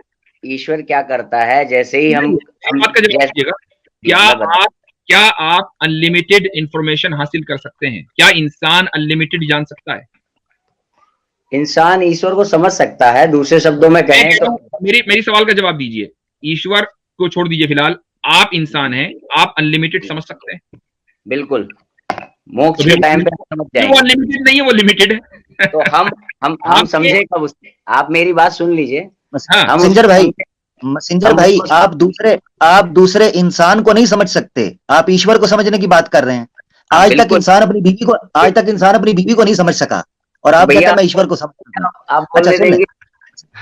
ईश्वर क्या करता है, जैसे ही हम बात का जवाब दीजिएगा, क्या आप अनलिमिटेड इंफॉर्मेशन हासिल कर सकते हैं? क्या इंसान अनलिमिटेड जान सकता है? इंसान ईश्वर को समझ सकता है, दूसरे शब्दों में कहें तो। मेरी सवाल का जवाब दीजिए। ईश्वर को छोड़ दीजिए फिलहाल, आप इंसान हैं, आप अनलिमिटेड समझ सकते हैं? बिल्कुल, मोक्ष के टाइम पे समझ जाएंगे। वो अनलिमिटेड नहीं है, वो लिमिटेड है। तो हम समझे कब उससे? आप मेरी बात सुन लीजिए। मसिंजर भाई, आप दूसरे इंसान को नहीं समझ सकते, आप ईश्वर को समझने की बात कर रहे हैं। आज तक इंसान अपनी बीवी को नहीं समझ सका, और आप कहते हैं मैं ईश्वर को समझ।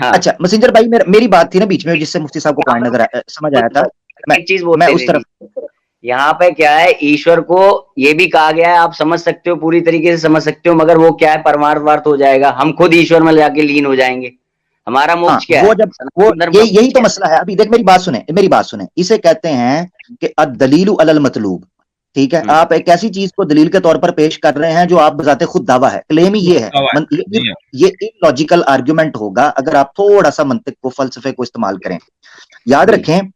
अच्छा मसिंजर भाई, मेरी बात थी ना बीच में, जिससे मुफ्ती साहब को पॉइंट समझ आया था। मैं उस तरफ, यहाँ पे क्या है, ईश्वर को ये भी कहा गया है आप समझ सकते हो, पूरी तरीके से समझ सकते हो, मगर वो क्या है, परमार्थवाद हो जाएगा, हम खुद ईश्वर में जाके लीन हो जाएंगे। हमारा मोक्ष क्या है? यही तो मसला है। अभी देख, मेरी बात सुने, इसे कहते हैं कि अद-दलीलु अलल मतलूब, ठीक है। आप एक ऐसी चीज को दलील के तौर पर पेश कर रहे हैं जो आप बजाते खुद दावा है, क्लेम ही ये है। ये एक लॉजिकल आर्ग्यूमेंट होगा अगर आप थोड़ा सा मंतिक को, फलसफे को इस्तेमाल करें। याद रखें,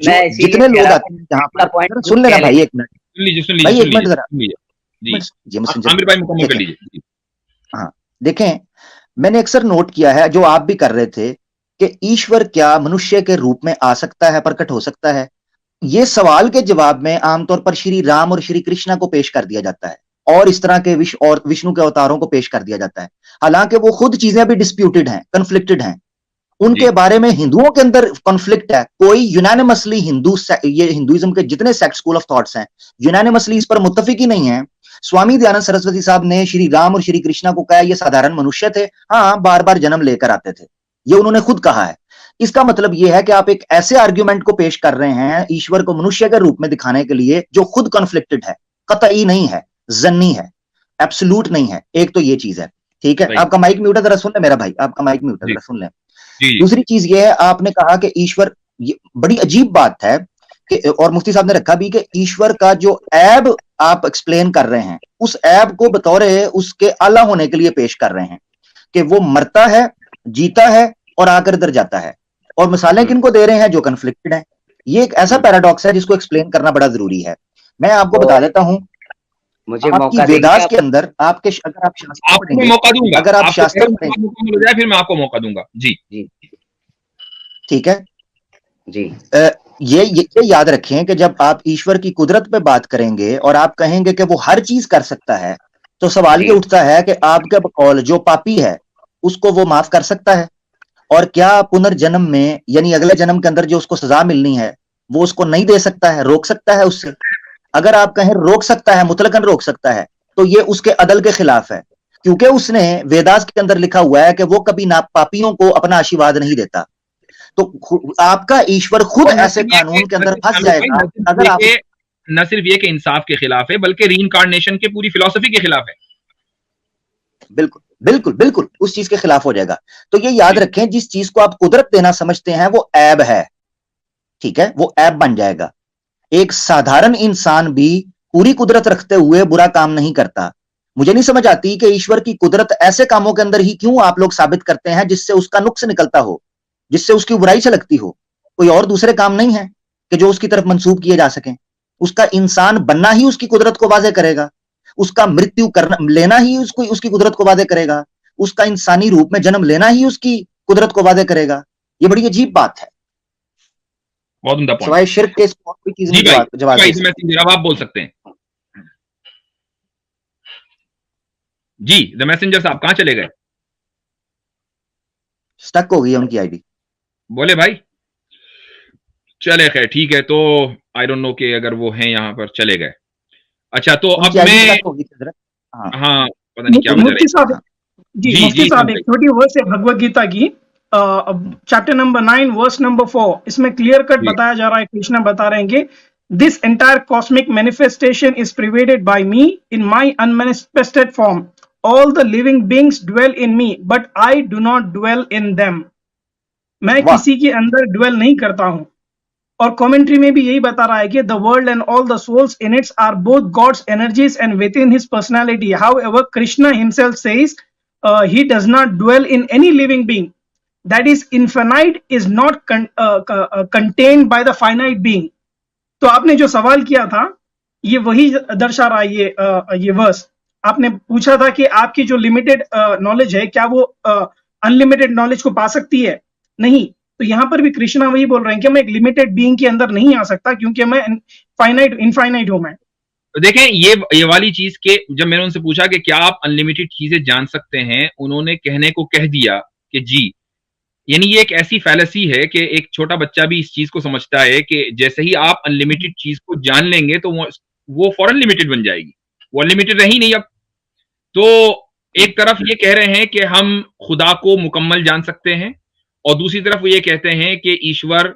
जितने लोग आते हैं यहाँ पर, सुन लेना भाई, एक मिनट भाई, एक मिनट जरा, आमिर भाई मुकम्मल कर लीजिए। हाँ, देखें, मैंने अक्सर नोट किया है, जो आप भी कर रहे थे, कि ईश्वर क्या मनुष्य के रूप में आ सकता है, प्रकट हो सकता है? ये सवाल के जवाब में आमतौर पर श्री राम और श्री कृष्णा को पेश कर दिया जाता है, और इस तरह के विष्णु के अवतारों को पेश कर दिया जाता है। हालांकि वो खुद चीजें भी डिस्प्यूटेड हैं, कन्फ्लिक्टेड हैं, उनके बारे में हिंदुओं के अंदर कॉन्फ्लिक्ट है। कोई यूनानिमसली हिंदुइज्म के जितने सेक्ट, स्कूल ऑफ थॉट्स हैं, यूनानिमसली इस पर मुत्तफिक ही नहीं है स्वामी दयानंद सरस्वती साहब ने श्री राम और श्री कृष्णा को कहा ये साधारण मनुष्य थे, हाँ बार बार जन्म लेकर आते थे, ये उन्होंने खुद कहा है। इसका मतलब यह है कि आप एक ऐसे आर्ग्यूमेंट को पेश कर रहे हैं ईश्वर को मनुष्य के रूप में दिखाने के लिए जो खुद कॉन्फ्लिक्टेड है, कतई नहीं है, जन्नी है, एब्सोल्यूट नहीं है। एक तो ये चीज है, ठीक है। आपका माइक म्यूट है, जरा सुन ले मेरा भाई, आपका माइक म्यूट है, जरा सुन ले। दूसरी चीज ये है, आपने कहा कि ईश्वर, बड़ी अजीब बात है कि, और मुफ्ती साहब ने रखा भी कि ईश्वर का जो ऐब आप एक्सप्लेन कर रहे हैं, उस ऐब को बतौर उसके आला होने के लिए पेश कर रहे हैं कि वो मरता है, जीता है और आकर इधर जाता है, और मिसालें किनको दे रहे हैं जो कन्फ्लिक्टेड है। ये एक ऐसा पैराडॉक्स है जिसको एक्सप्लेन करना बड़ा जरूरी है। मैं आपको बता देता हूं, मुझे आपकी वेदास के अंदर आपके, अगर आप शास्त्र पढ़ेंगे, मौका दूंगा, अगर आप शास्त्र पढ़ेंगे फिर मैं आपको मौका दूंगा। जी जी ठीक है जी। ये याद रखें कि जब आप ईश्वर की कुदरत पे बात करेंगे और आप कहेंगे कि वो हर चीज कर सकता है, तो सवाल ये उठता है कि आपके बकौल जो पापी है उसको वो माफ कर सकता है? और क्या पुनर्जन्म में, यानी अगले जन्म के अंदर जो उसको सजा मिलनी है, वो उसको नहीं दे सकता है, रोक सकता है उससे? अगर आप कहें रोक सकता है, मुतलकन रोक सकता है, तो ये उसके अदल के खिलाफ है, क्योंकि उसने वेदास के अंदर लिखा हुआ है कि वो कभी ना पापियों को अपना आशीर्वाद नहीं देता। तो आपका ईश्वर खुद ऐसे कानून के अंदर फंस जाएगा। अगर आप न सिर्फ ये कि इंसाफ के खिलाफ है, बल्कि रीइंकार्नेशन के पूरी फिलॉसफी के खिलाफ है। बिल्कुल बिल्कुल बिल्कुल उस चीज के खिलाफ हो जाएगा। तो ये याद रखें, जिस चीज को आप कुदरत देना समझते हैं वो ऐब है, ठीक है, वो ऐब बन जाएगा। एक साधारण इंसान भी पूरी कुदरत रखते हुए बुरा काम नहीं करता। मुझे नहीं समझ आती कि ईश्वर की कुदरत ऐसे कामों के अंदर ही क्यों आप लोग साबित करते हैं जिससे उसका नुक्स निकलता हो, जिससे उसकी बुराई छलकती हो। कोई और दूसरे काम नहीं है कि जो उसकी तरफ मंसूब किए जा सकें। उसका इंसान बनना ही उसकी कुदरत को वाज़े करेगा, उसका मृत्यु करना लेना ही उसकी कुदरत को वादे करेगा, उसका इंसानी रूप में जन्म लेना ही उसकी कुदरत को वादे करेगा। ये बड़ी अजीब बात है। बहुत उम्दा पॉइंट। सवाए शिर्क के कोई चीज नहीं जवाब आप बोल सकते हैं। जी द मैसेंजर साहब कहां चले गए? स्टक हो गई उनकी आईडी। बोले भाई चले खैर ठीक है, तो आई डोंट नो कि अगर वो हैं यहाँ पर, चले गए। अच्छा तो अब मैं हाँ पता नहीं क्या मुफ्ती साहब मुफ्ती साहब एक छोटी वर्स है भगवत गीता की, चैप्टर नंबर 9 वर्स नंबर 4, इसमें क्लियर कट बताया जा रहा है, कृष्णा बता रहे हैं कि this entire cosmic manifestation is pervaded by me in my unmanifested form, all the living beings dwell in me but I do not dwell in them. मैं किसी के अंदर ड्वेल नहीं करता हूं। और कमेंट्री में भी यही बता रहा है कि the world and all the souls in its are both God's energies and within his personality, however Krishna himself says he does not dwell in any living being that is infinite is not contained by the finite being। तो आपने जो सवाल किया था ये वही दर्शा रहा है। ये वर्स आपने पूछा था कि आपकी जो लिमिटेड नॉलेज है क्या वो अनलिमिटेड नॉलेज को पा सकती है? नहीं। तो यहां पर भी कृष्णा वही बोल रहे हैं कि मैं एक लिमिटेड बीइंग के अंदर नहीं आ सकता क्योंकि मैं इनफाइनाइट हूं। मैं देखें ये वाली चीज के जब मैंने उनसे पूछा कि क्या आप अनलिमिटेड चीजें जान सकते हैं, उन्होंने कहने को कह दिया कि जी। यानी ये एक ऐसी फैलेसी है कि एक छोटा बच्चा भी इस चीज को समझता है कि जैसे ही आप अनलिमिटेड चीज को जान लेंगे तो वो फौरन लिमिटेड बन जाएगी, वो अनलिमिटेड रही नहीं अब। तो एक तरफ ये कह रहे हैं कि हम खुदा को मुकम्मल जान सकते हैं और दूसरी तरफ वो ये कहते हैं कि ईश्वर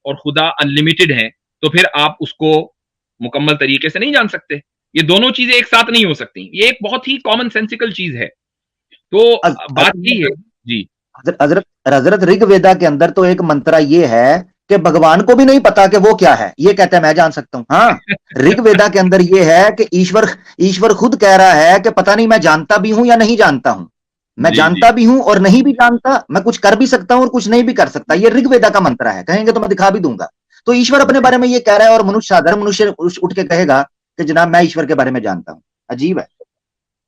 और खुदा अनलिमिटेड हैं, तो फिर आप उसको मुकम्मल तरीके से नहीं जान सकते। ये दोनों चीजें एक साथ नहीं हो सकती। ये एक बहुत ही कॉमन सेंसिकल चीज है। तो बात यही है जी। हजरत ऋग्वेदा के अंदर तो एक मंत्रा ये है कि भगवान को भी नहीं पता कि वो क्या है, ये कहते हैं मैं जान सकता हूं। हाँ, ऋग्वेदा के अंदर ये है कि ईश्वर खुद कह रहा है कि पता नहीं मैं जानता भी हूं या नहीं जानता हूं, मैं जानता भी हूं और नहीं भी जानता, मैं कुछ कर भी सकता हूं और कुछ नहीं भी कर सकता। ये ऋग्वेदा का मंत्र है, कहेंगे तो मैं दिखा भी दूंगा। तो ईश्वर अपने बारे में ये कह रहा है और साधारण मनुष्य उठ के कहेगा कि जनाब मैं ईश्वर के बारे में जानता हूं। अजीब है।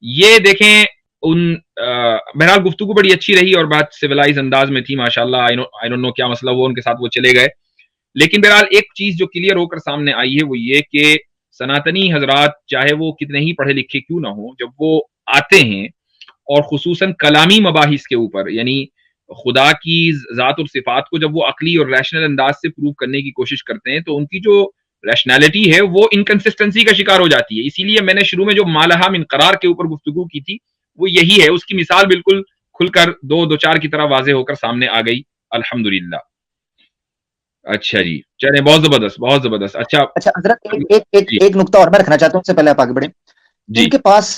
ये देखें बहरहाल गुफ्तगू बड़ी अच्छी रही और बात सिविलाइज अंदाज में थी माशाल्लाह। आई डोंट नो क्या मसला वो उनके साथ वो चले गए, लेकिन बहरहाल एक चीज जो क्लियर होकर सामने आई है वो ये कि सनातनी हजरात चाहे वो कितने ही पढ़े लिखे क्यों ना हो, जब वो आते हैं और खुसूसन कलामी मबाहिस के ऊपर, यानी खुदा की जात और सिफात को जब वो अकली और रैशनल अंदाज से प्रूव करने की कोशिश करते हैं, तो उनकी जो रैशनैलिटी है वो इनकंसिस्टेंसी का शिकार हो जाती है। इसीलिए मैंने शुरू में जो मालहा मिन करार के ऊपर गुफ्तगू की थी वो यही है, उसकी मिसाल बिल्कुल खुलकर दो चार की तरह वाजे होकर सामने आ गई, अल्हम्दुलिल्लाह। अच्छा जी, चले, बहुत जबरदस्त, बहुत जबरदस्त। अच्छा हजरत एक नुक्ता और मैं रखना चाहता हूँ, उससे पहले आप आगे बढ़े। इनके पास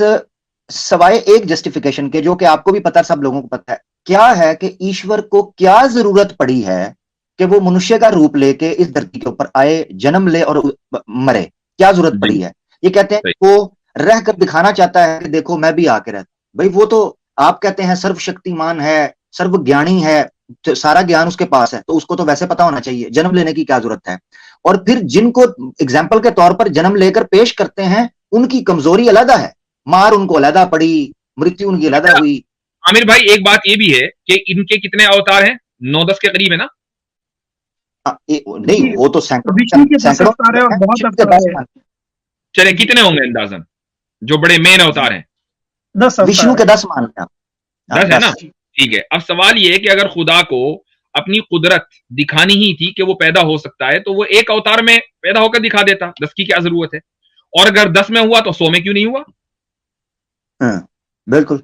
सवाए एक जस्टिफिकेशन के, जो कि आपको भी पता है, सब लोगों को पता है, क्या है कि ईश्वर को क्या जरूरत पड़ी है कि वो मनुष्य का रूप लेके इस धरती के ऊपर आए, जन्म ले और मरे, क्या जरूरत पड़ी है? ये कहते हैं वो रह कर दिखाना चाहता है कि देखो मैं भी आके रहता। भाई वो तो आप कहते हैं सर्वशक्तिमान है, सर्वज्ञानी है, तो सारा ज्ञान उसके पास है, तो उसको तो वैसे पता होना चाहिए, जन्म लेने की क्या जरूरत है? और फिर जिनको एग्जाम्पल के तौर पर जन्म लेकर पेश करते हैं, उनकी कमजोरी अलग है, मार उनको अलग पड़ी, मृत्यु उनकी अलग हुई। आमिर भाई एक बात ये भी है कि इनके कितने अवतार हैं? 9-10 के करीब है ना? नहीं, वो तो सैकड़ों। चले कितने होंगे अंदाजन जो बड़े मेन अवतार हैं? 10 विष्णु के 10 मानते हैं, 10 है ना? ठीक है। अब सवाल ये है कि अगर खुदा को अपनी कुदरत दिखानी ही थी कि वो पैदा हो सकता है, तो वो एक अवतार में पैदा होकर दिखा देता, 10 की क्या जरूरत है? और अगर 10 में हुआ तो 100 में क्यों नहीं हुआ? बिल्कुल।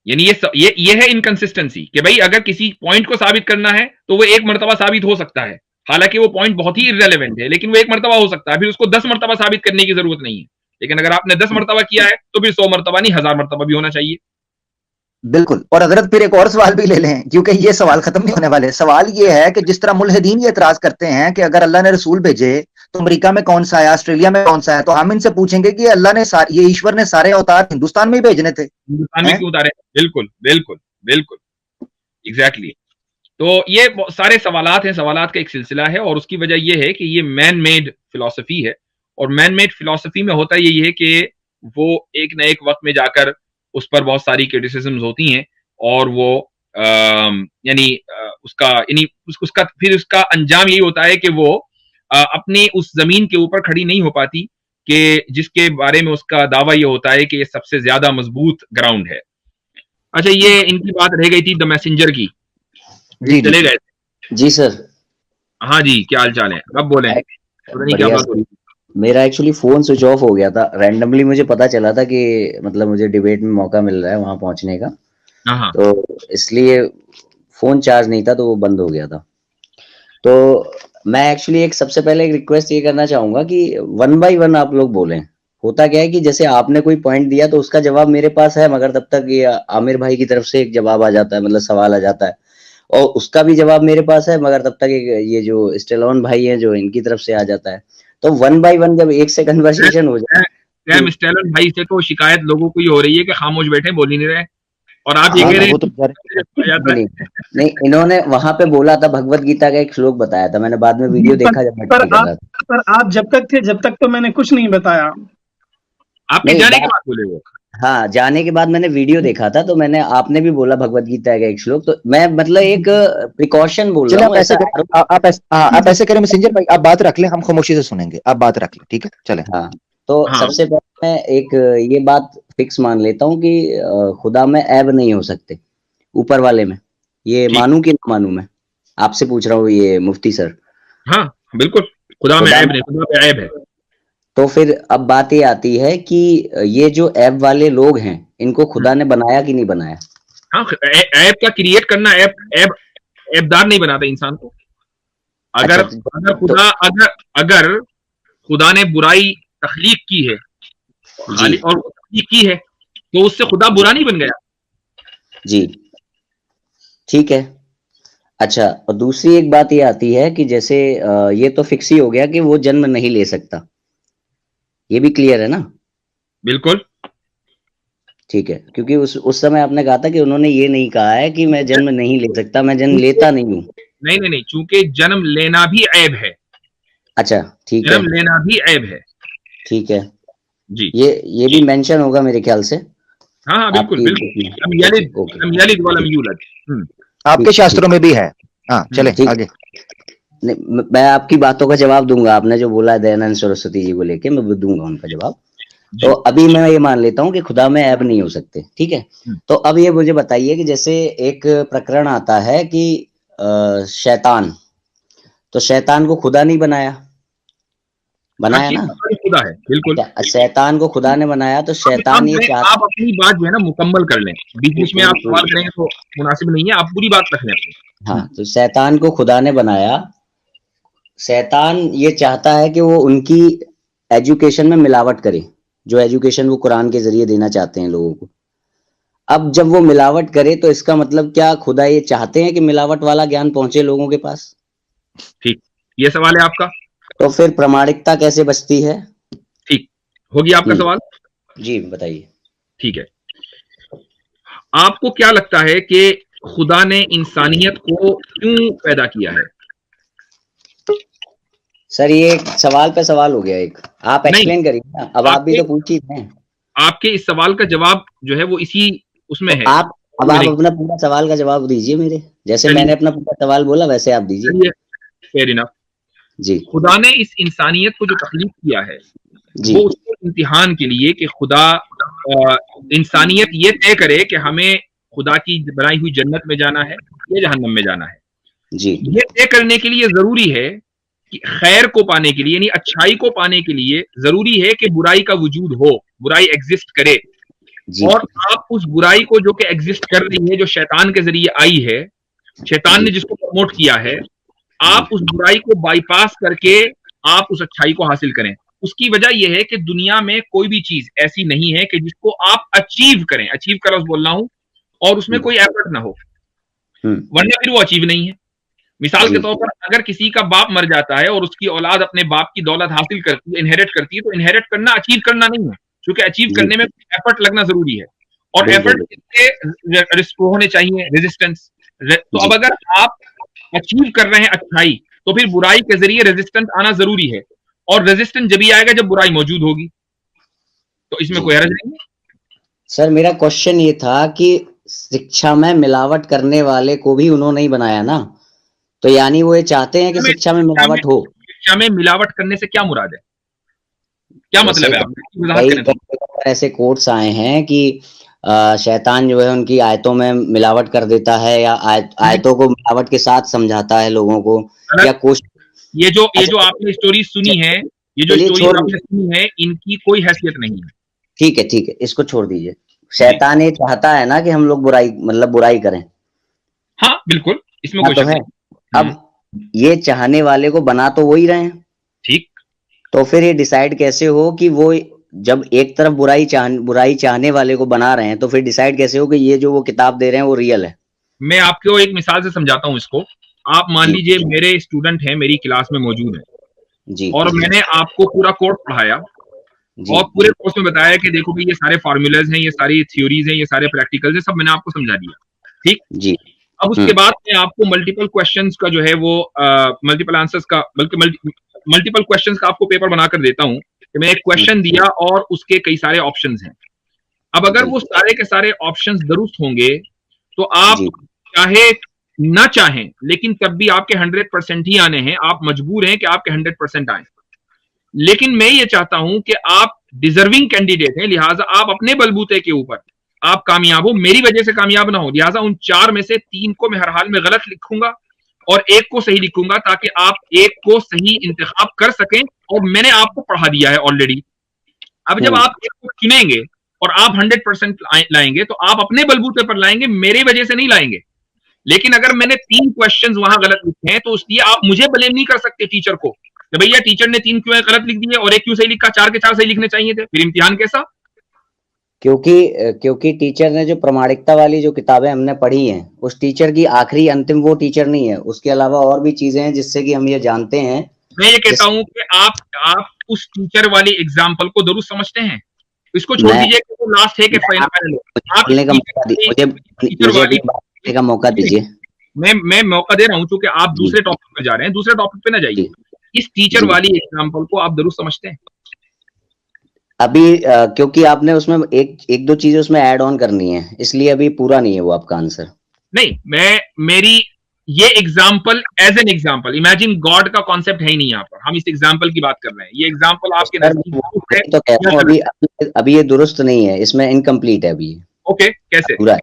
यानी ये है इनकंसिस्टेंसी कि भाई अगर किसी पॉइंट को साबित करना है तो वो एक मर्तबा साबित हो सकता है, हालांकि वो पॉइंट बहुत ही इररेलेवेंट है, लेकिन वो एक मर्तबा हो सकता है, फिर उसको 10 मर्तबा साबित करने की जरूरत नहीं है। लेकिन अगर आपने 10 मर्तबा किया है तो फिर 100 मर्तबा नहीं, 1000 मर्तबा भी होना चाहिए। बिल्कुल। और हजरत फिर एक और सवाल भी ले लें, क्योंकि ये सवाल खत्म नहीं होने वाले। सवाल ये है कि जिस तरह मुल्हिदीन ये एतराज करते हैं कि अगर अल्लाह ने रसूल भेजे तो अमेरिका में कौन सा है, ऑस्ट्रेलिया में कौन सा है, तो हम इनसे पूछेंगे कि अल्लाह ने ये ईश्वर ने सारे अवतार हिंदुस्तान में ही भेजने थे, हिंदुस्तान में क्यों उतारे? बिल्कुल बिल्कुल बिल्कुल, एग्जैक्टली। तो ये सारे सवालात हैं, सवालात का एक सिलसिला है, और उसकी वजह यह है कि ये मैन मेड फिलॉसफी है, और मैन मेड फिलॉसफी में होता यही है कि वो एक न एक वक्त में जाकर उस पर बहुत सारी क्रिटिसिज्म्स होती हैं, और वो यानी उसका फिर उसका अंजाम यही होता है कि वो अपने उस जमीन के ऊपर खड़ी नहीं हो पाती कि जिसके बारे में उसका दावा ये होता है कि ये सबसे ज्यादा मजबूत ग्राउंड है। अच्छा, ये इनकी बात रह गई थी द मैसेंजर की, जी चले गए जी सर। हाँ जी, क्या हाल चाल है? अब बोले, पता नहीं क्या बात हो रही। मेरा एक्चुअली फोन स्विच ऑफ हो गया था, रैंडमली मुझे पता चला था कि मतलब मुझे डिबेट में मौका मिल रहा है वहां पहुंचने का, तो इसलिए फोन चार्ज नहीं था तो वो बंद हो गया था। तो मैं एक्चुअली सबसे पहले एक रिक्वेस्ट ये करना चाहूंगा कि 1 बाय 1 आप लोग बोलें। होता क्या है कि जैसे आपने कोई पॉइंट दिया तो उसका जवाब मेरे पास है, मगर तब तक ये आमिर भाई की तरफ से एक जवाब आ जाता है, मतलब सवाल आ जाता है, और उसका भी जवाब मेरे पास है, मगर तब तक ये जो स्टेलोन भाई हैं जो इनकी तरफ से आ जाता है। तो 1 बाय 1 जब एक से कन्वर्सेशन हो जाए, स्टेलोन भाई से तो शिकायत लोगों को ही हो रही है कि खामोश बैठे, बोल ही नहीं रहे, और आप ये कह रहे हैं नहीं, इन्होंने वहां पे बोला था, भगवत गीता का एक श्लोक बताया था, मैंने बाद में वीडियो देखा जब पर आप जब तक थे जब तक तो मैंने कुछ नहीं बताया। आपके जाने के बाद बोले वो? हाँ, जाने के बाद मैंने वीडियो देखा था, तो मैंने, आपने भी बोला भगवत गीता का एक श्लोक, तो मैं मतलब एक प्रिकॉशन बोल रहा हूँ। आप ऐसे करें मैसेंजर भाई, आप बात रख लें, हम खामोशी से सुनेंगे, आप बात रख लें, ठीक है? चले। हाँ, तो सबसे पहले मैं एक ये बात फिक्स मान लेता हूँ कि खुदा में ऐब नहीं हो सकते, ऊपर वाले में। ये मानूं कि ना मानूं? मैं आपसे पूछ रहा हूँ ये मुफ्ती सर। हाँ बिल्कुल, खुदा में ऐब नहीं, खुदा में ऐब है। तो फिर अब बात ये आती है कि ये जो ऐब वाले लोग हैं, इनको खुदा ने बनाया कि नहीं बनाया? हाँ, ऐब का क्रिएट करना ऐबदार नहीं बनाता इंसान को। अगर खुदा अगर खुदा ने बुराई तख्लीक की है और तख्लीक की है तो उससे खुदा बुरा नहीं बन गया। जी ठीक है। अच्छा, और दूसरी एक बात ये आती है कि जैसे ये तो फिक्स ही हो गया कि वो जन्म नहीं ले सकता, ये भी क्लियर है ना? बिल्कुल ठीक है, क्योंकि उस समय आपने कहा था कि उन्होंने ये नहीं कहा है कि मैं जन्म नहीं ले सकता, मैं जन्म लेता नहीं हूँ। नहीं, चूंकि जन्म लेना भी ऐब है। अच्छा ठीक है, जन्म लेना भी ऐब है। ठीक है जी, ये भी मेंशन होगा मेरे ख्याल से। हाँ बिल्कुल आपके शास्त्रों में भी है। हाँ चले आगे। मैं आपकी बातों का जवाब दूंगा, आपने जो बोला दयानंद सरस्वती जी को लेके, मैं दूंगा उनका जवाब। तो अभी मैं ये मान लेता हूँ कि खुदा में ऐब नहीं हो सकते, ठीक है? तो अब ये मुझे बताइए कि जैसे एक प्रकरण आता है कि शैतान, तो शैतान को खुदा नहीं बनाया, बनाया ना, खुदा है, बिल्कुल। शैतान को खुदा ने बनाया, तो शैतान ये चाहता, आप अपनी बात जो है ना मुकम्मल कर लें, बीच बीच में आप सवाल करेंगे तो मुनासिब नहीं है, आप पूरी बात रख लें। हाँ, तो शैतान को खुदा ने बनाया, शैतान ये चाहता है कि वो उनकी एजुकेशन में मिलावट करे, जो एजुकेशन वो कुरान के जरिए देना चाहते हैं लोगों को। अब जब वो मिलावट करे तो इसका मतलब क्या खुदा ये चाहते हैं कि मिलावट वाला ज्ञान पहुंचे लोगों के पास? ठीक, ये सवाल है आपका। तो फिर प्रामाणिकता कैसे बचती है? ठीक, होगी आपका सवाल। जी बताइए। ठीक है, आपको क्या लगता है कि खुदा ने इंसानियत को क्यों पैदा किया है? सर ये सवाल पे सवाल हो गया एक, आप एक्सप्लेन करिए ना, अब आप भी तो पूछ ही रहे हैं। आपके इस सवाल का जवाब जो है वो इसी उसमें है। आप अपना पूरा सवाल का जवाब दीजिए मेरे, जैसे मैंने अपना पूरा सवाल बोला वैसे आप दीजिए। फेयर इनफ जी। खुदा ने इस इंसानियत को जो तख्लीक किया है जी, वो उसके इम्तिहान के लिए कि खुदा इंसानियत ये तय करे कि हमें खुदा की बनाई हुई जन्नत में जाना है या जहन्नम में जाना है। जी, ये तय करने के लिए जरूरी है कि खैर को पाने के लिए यानी अच्छाई को पाने के लिए जरूरी है कि बुराई का वजूद हो, बुराई एग्जिस्ट करे। और आप उस बुराई को जो कि एग्जिस्ट कर रही है, जो शैतान के जरिए आई है, शैतान ने जिसको प्रमोट किया है, आप उस बुराई को बाईपास करके आप उस अच्छाई को हासिल करें। उसकी वजह यह है कि दुनिया में कोई भी चीज ऐसी नहीं है कि जिसको आप अचीव करें, अचीव का लफ्ज बोल रहा हूं, और उसमें कोई एफर्ट ना हो, वरना फिर वो अचीव नहीं है। मिसाल के तौर पर अगर किसी का बाप मर जाता है और उसकी औलाद अपने बाप की दौलत हासिल करती है, इनहेरिट करती है, तो इनहेरिट करना अचीव करना नहीं है, क्योंकि अचीव करने में एफर्ट लगना जरूरी है, और एफर्ट के होने चाहिए रेजिस्टेंस। तो अब अगर आप अचीव कर रहे हैं अच्छाई, तो फिर बुराई के जरिए रेजिस्टेंस आना जरूरी है, और रेजिस्टेंस जब ही आएगा जब बुराई मौजूद होगी, तो इसमें कोई हर्ज नहीं है। सर मेरा क्वेश्चन ये था कि शिक्षा में मिलावट करने वाले को भी उन्होंने ही बनाया ना, तो यानी वो ये चाहते हैं कि शिक्षा में मिलावट हो। शिक्षा में मिलावट करने से क्या मुराद है, क्या मतलब है? आप ऐसे कोट्स आए हैं कि शैतान जो है उनकी आयतों में मिलावट कर देता है, या आयतों को मिलावट के साथ समझाता है लोगों को, या कोशिश। ये जो आपने स्टोरी सुनी है, ये जो स्टोरी आपने सुनी है, इनकी कोई हैसियत नहीं है। ठीक है, इसको छोड़ दीजिए। शैतान ये चाहता है ना कि हम लोग बुराई करें। हाँ बिल्कुल, इसमें कोई तो है। अब ये चाहने वाले को बना तो वही रहे हैं, ठीक, तो फिर ये डिसाइड कैसे हो कि वो जब एक तरफ बुराई चाहने वाले को बना रहे हैं, तो फिर डिसाइड कैसे हो कि ये जो वो किताब दे रहे हैं वो रियल है? मैं आपको एक मिसाल से समझाता हूँ इसको। आप मान लीजिए मेरे स्टूडेंट हैं, मेरी क्लास में मौजूद है जी, और मैंने आपको पूरा कोर्स पढ़ाया और पूरे कोर्स में बताया कि देखो भाई ये सारे फार्मूलाज हैं, ये सारी थ्योरीज हैं, ये सारे प्रैक्टिकल्स हैं, सब मैंने आपको समझा दिया, ठीक जी। अब उसके बाद मैं आपको मल्टीपल क्वेश्चंस का जो है वो मल्टीपल आंसर्स का, बल्कि मल्टीपल क्वेश्चंस का आपको पेपर बनाकर देता हूं कि मैं एक क्वेश्चन दिया और उसके कई सारे ऑप्शंस हैं। अब अगर वो सारे के सारे ऑप्शंस दुरुस्त होंगे तो आप चाहे ना चाहें, लेकिन तब भी आपके 100% ही आने हैं, आप मजबूर हैं कि आपके 100% आए। लेकिन मैं ये चाहता हूं कि आप डिजर्विंग कैंडिडेट हैं, लिहाजा आप अपने बलबूते के ऊपर आप कामयाब हो, मेरी वजह से कामयाब ना हो। लिहाजा उन 4 में से 3 को मैं हर हाल में गलत लिखूंगा और 1 को सही लिखूंगा, ताकि आप 1 को सही इंतखाब कर सकें, और मैंने आपको पढ़ा दिया है ऑलरेडी। अब जब आप 1 को चुनेंगे और आप 100% लाएंगे, तो आप अपने बलबूते पर लाएंगे, मेरी वजह से नहीं लाएंगे। लेकिन अगर मैंने 3 क्वेश्चंस वहां गलत लिखे हैं, तो इसलिए आप मुझे ब्लेम नहीं कर सकते टीचर को कि भैया टीचर ने 3 क्यों गलत लिख दिए और 1 क्यों सही लिखा, 4 के 4 सही लिखने चाहिए थे, फिर इम्तिहान कैसा? क्योंकि टीचर ने जो प्रामाणिकता वाली जो किताबें हमने पढ़ी हैं, उस टीचर की आखिरी अंतिम वो टीचर नहीं है, उसके अलावा और भी चीजें हैं जिससे कि हम ये जानते हैं। मैं ये कहता हूं कि आप उस टीचर वाली एग्जाम्पल को दुरुस्त समझते हैं, इसको छोड़ दीजिए कि वो लास्ट है कि फाइनल। का मौका दीजिए। मैं मौका दे रहा हूं, क्योंकि आप दूसरे टॉपिक पे जा रहे हैं, दूसरे टॉपिक पे ना जाइए। इस टीचर वाली एग्जाम्पल को आप दुरुस्त समझते हैं? अभी क्योंकि आपने उसमें एक दो चीजें उसमें ऐड ऑन करनी है, इसलिए अभी पूरा नहीं है वो आपका आंसर। नहीं, मेरी ये example as an example, imagine God का कॉन्सेप्ट है ही नहीं यहाँ पर, हम इस एग्जाम्पल की बात कर रहे हैं। ये एग्जाम्पल आपके नजदीक तो कहता हूं अभी ये दुरुस्त नहीं है, इसमें इनकम्प्लीट है अभी। ओके, कैसे? पूरा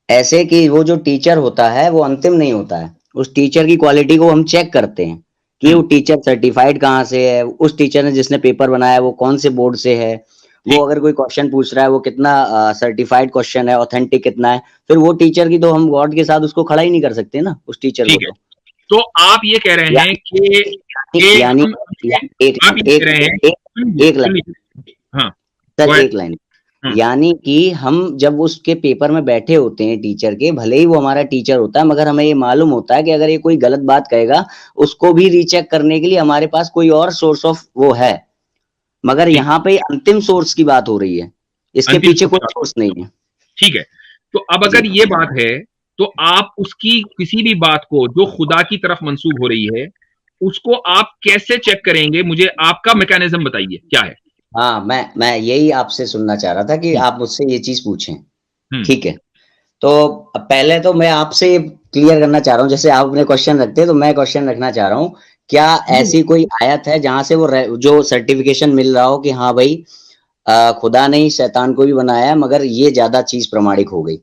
ऐसे कि वो जो टीचर होता है वो अंतिम नहीं होता है, उस टीचर की क्वालिटी को हम चेक करते हैं कि वो टीचर सर्टिफाइड कहाँ से है, उस टीचर ने जिसने पेपर बनाया वो कौन से बोर्ड से है, वो अगर कोई क्वेश्चन पूछ रहा है वो कितना सर्टिफाइड क्वेश्चन है, ऑथेंटिक कितना है, फिर वो टीचर की तो हम गॉड के साथ उसको खड़ा ही नहीं कर सकते ना, उस टीचर को। तो आप ये कह रहे हैं कि यानी एक लाइन यानी कि हम जब उसके पेपर में बैठे होते हैं टीचर के, भले ही वो हमारा टीचर होता है, मगर हमें ये मालूम होता है कि अगर ये कोई गलत बात कहेगा उसको भी रीचेक करने के लिए हमारे पास कोई और सोर्स ऑफ वो है, मगर यहाँ पे अंतिम सोर्स की बात हो रही है, इसके पीछे कोई सोर्स नहीं है। ठीक है, तो अब अगर ये बात है तो आप उसकी किसी भी बात को जो खुदा की तरफ मंसूब हो रही है उसको आप कैसे चेक करेंगे? मुझे आपका मैकेनिज्म बताइए क्या है। हाँ, मैं यही आपसे सुनना चाह रहा था कि आप मुझसे ये चीज पूछें। ठीक है, तो पहले तो मैं आपसे क्लियर करना चाह रहा हूँ, जैसे आप अपने क्वेश्चन रखते हैं तो मैं क्वेश्चन रखना चाह रहा हूँ, क्या ऐसी कोई आयत है जहां से वो जो सर्टिफिकेशन मिल रहा हो कि हाँ भाई खुदा ने ही शैतान को भी बनाया है, मगर ये ज्यादा चीज प्रमाणिक हो गई,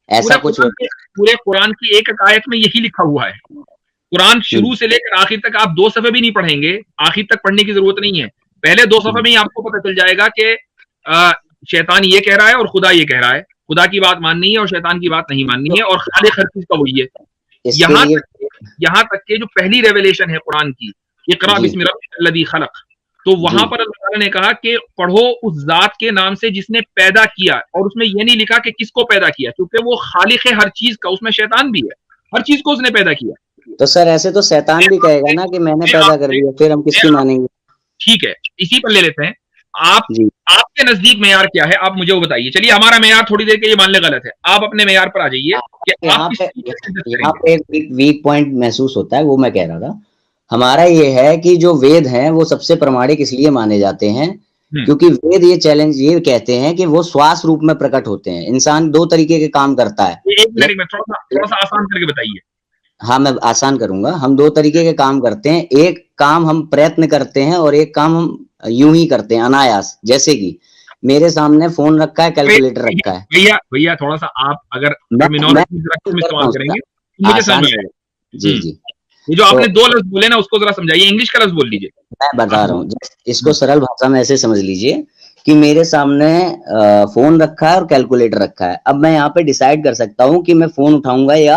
ऐसा कुछ? पूरे कुरान की एक आयत में यही लिखा हुआ है। कुरान शुरू से लेकर आखिर तक आप 2 सफ़े भी नहीं पढ़ेंगे, आखिर तक पढ़ने की जरूरत नहीं है, पहले 2 सफ़े में ही आपको पता चल जाएगा कि शैतान ये कह रहा है और खुदा ये कह रहा है, खुदा की बात माननी है और शैतान की बात नहीं माननी है, और खालिक हर चीज का वही है। यहाँ तक के जो पहली रेवलेशन है कुरान की, इक़रा बिस्मि रब्बिकल्लज़ी खलक़, तो वहां पर अल्लाह ताला ने कहा कि पढ़ो उस जात के नाम से जिसने पैदा किया, और उसमें यह नहीं लिखा कि किसको पैदा किया, क्योंकि वो खालिक है हर चीज का, उसमें शैतान भी है, हर चीज को उसने पैदा किया। तो सर ऐसे तो शैतान भी कहेगा ना कि मैंने पैदा कर दिया, फिर हम किसकी मानेंगे? ठीक है, इसी पर ले लेते हैं। आपके नजदीक मेयार क्या है, आप मुझे वो बताइए। चलिए, हमारा मेयार थोड़ी देर के लिए मान ले गलत है, आप अपने मेयार पर आ जाइए कि यहाँ पे एक वीक पॉइंट महसूस होता है, वो मैं कह रहा था। हमारा ये है कि जो वेद हैं वो सबसे प्रमाणिक इसलिए माने जाते हैं क्योंकि वेद ये कहते हैं कि वो श्वास रूप में प्रकट होते हैं। इंसान 2 तरीके के काम करता है। एक मिनट में थोड़ा सा आसान करके बताइए। हाँ, मैं आसान करूंगा। हम 2 तरीके के काम करते हैं, एक काम हम प्रयत्न करते हैं और एक काम हम यूं ही करते हैं अनायास। जैसे कि मेरे सामने फोन रखा है, कैलकुलेटर रखा है। भैया थोड़ा सा आप अगर टर्मिनोलॉजी इस्तेमाल करेंगे मुझे समझ में आएगा। जी ये जो आपने 2 लफ्ज बोले ना, उसको जरा समझाइए, इंग्लिश का लफ्ज बोल लीजिए। मैं बता रहा हूँ, इसको सरल भाषा में ऐसे समझ लीजिए कि मेरे सामने फोन रखा है और कैलकुलेटर रखा है। अब मैं यहाँ पे डिसाइड कर सकता हूँ कि मैं फोन उठाऊंगा या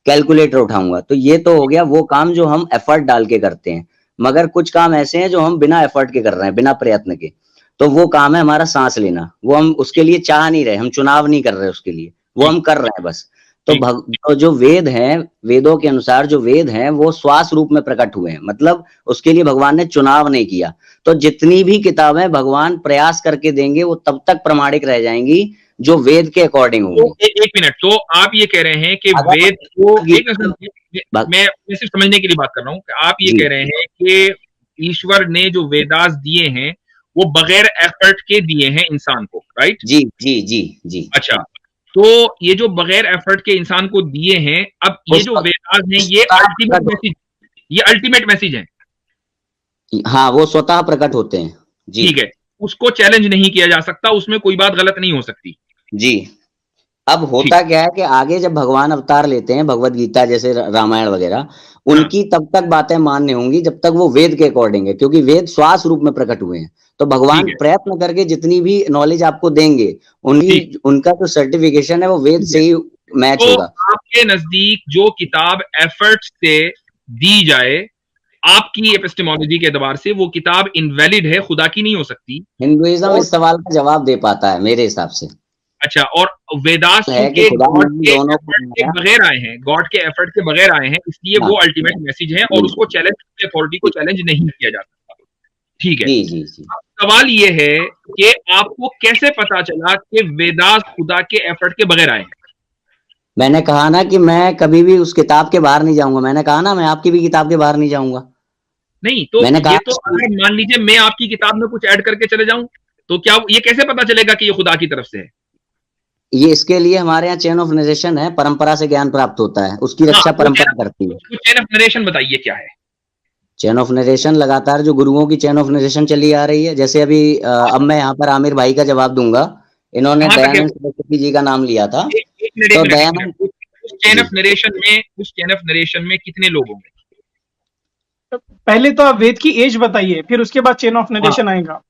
कैलकुलेटर उठाऊंगा। तो ये तो हो गया वो काम जो हम एफर्ट डाल के करते हैं, मगर कुछ काम ऐसे हैं जो हम बिना एफर्ट के कर रहे हैं, बिना प्रयत्न के। तो वो काम है हमारा सांस लेना। वो हम उसके लिए चाह नहीं रहे, हम चुनाव नहीं कर रहे उसके लिए, वो हम कर रहे हैं बस। तो जो वेद हैं, वेदों के अनुसार जो वेद हैं वो श्वास रूप में प्रकट हुए हैं, मतलब उसके लिए भगवान ने चुनाव नहीं किया। तो जितनी भी किताबें भगवान प्रयास करके देंगे वो तब तक प्रमाणिक रह जाएंगी जो वेद के अकॉर्डिंग होंगी। एक मिनट, तो आप ये कह रहे हैं कि वेद को, मैं सिर्फ समझने के लिए बात कर रहा हूँ, आप ये कह रहे हैं कि ईश्वर ने जो वेदास दिए हैं वो बगैर एफर्ट के दिए हैं इंसान को, राइट? जी। अच्छा, तो ये जो बगैर एफर्ट के इंसान को दिए हैं, अब ये जो वेदास हैं ये अल्टीमेट मैसेज है। हाँ, वो स्वतः प्रकट होते हैं जी। ठीक है, उसको चैलेंज नहीं किया जा सकता, उसमें कोई बात गलत नहीं हो सकती जी। अब होता क्या है कि आगे जब भगवान अवतार लेते हैं, भगवत गीता जैसे रामायण वगैरह, उनकी तब तक बातें मान्य होंगी जब तक वो वेद के अकॉर्डिंग है, क्योंकि वेद श्वास रूप में प्रकट हुए हैं। तो भगवान प्रयत्न करके जितनी भी नॉलेज आपको देंगे, उनका जो सर्टिफिकेशन है वो वेद से ही मैच होगा। आपके नजदीक जो किताब एफर्ट से दी जाए, आपकी एपिस्टेमोलॉजी के एतबार से वो किताब इनवैलिड है, खुदा की नहीं हो सकती। हिंदुइज्म इस सवाल का जवाब दे पाता है मेरे हिसाब से। अच्छा, और वेदास के गॉड के बगैर आए हैं, गॉड के एफर्ट के बगैर आए हैं, इसलिए वो अल्टीमेट मैसेज है और उसको चैलेंज, अथॉरिटी को चैलेंज नहीं किया जा सकता। ठीक है, जी। सवाल ये है कि आपको कैसे पता चला कि वेदास खुदा के एफर्ट के बगैर आए हैं? मैंने कहा ना कि मैं कभी भी उस किताब के बाहर नहीं जाऊंगा। मैंने कहा ना, मैं आपकी भी किताब के बाहर नहीं जाऊंगा। नहीं तो मैंने कहा, तो अगर मान लीजिए मैं आपकी किताब में कुछ ऐड करके चले जाऊं, तो क्या ये कैसे पता चलेगा कि ये खुदा की तरफ से है? ये इसके लिए हमारे यहाँ चेन ऑफ नरेशन है, परंपरा से ज्ञान प्राप्त होता है, उसकी रक्षा परंपरा करती है। चेन ऑफ नरेशन बताइए क्या है? चेन ऑफ नरेशन लगातार जो गुरुओं की चेन ऑफ नरेशन चली आ रही है। जैसे अभी अब मैं यहाँ पर आमिर भाई का जवाब दूंगा। इन्होंने दयानंद सरस्वती जी का नाम लिया था। तो दयानंद, उस चेन ऑफ नरेशन में कितने लोग होंगे? पहले तो आप वेद की एज बताइए, फिर उसके बाद चेन ऑफ नरेशन आएगा।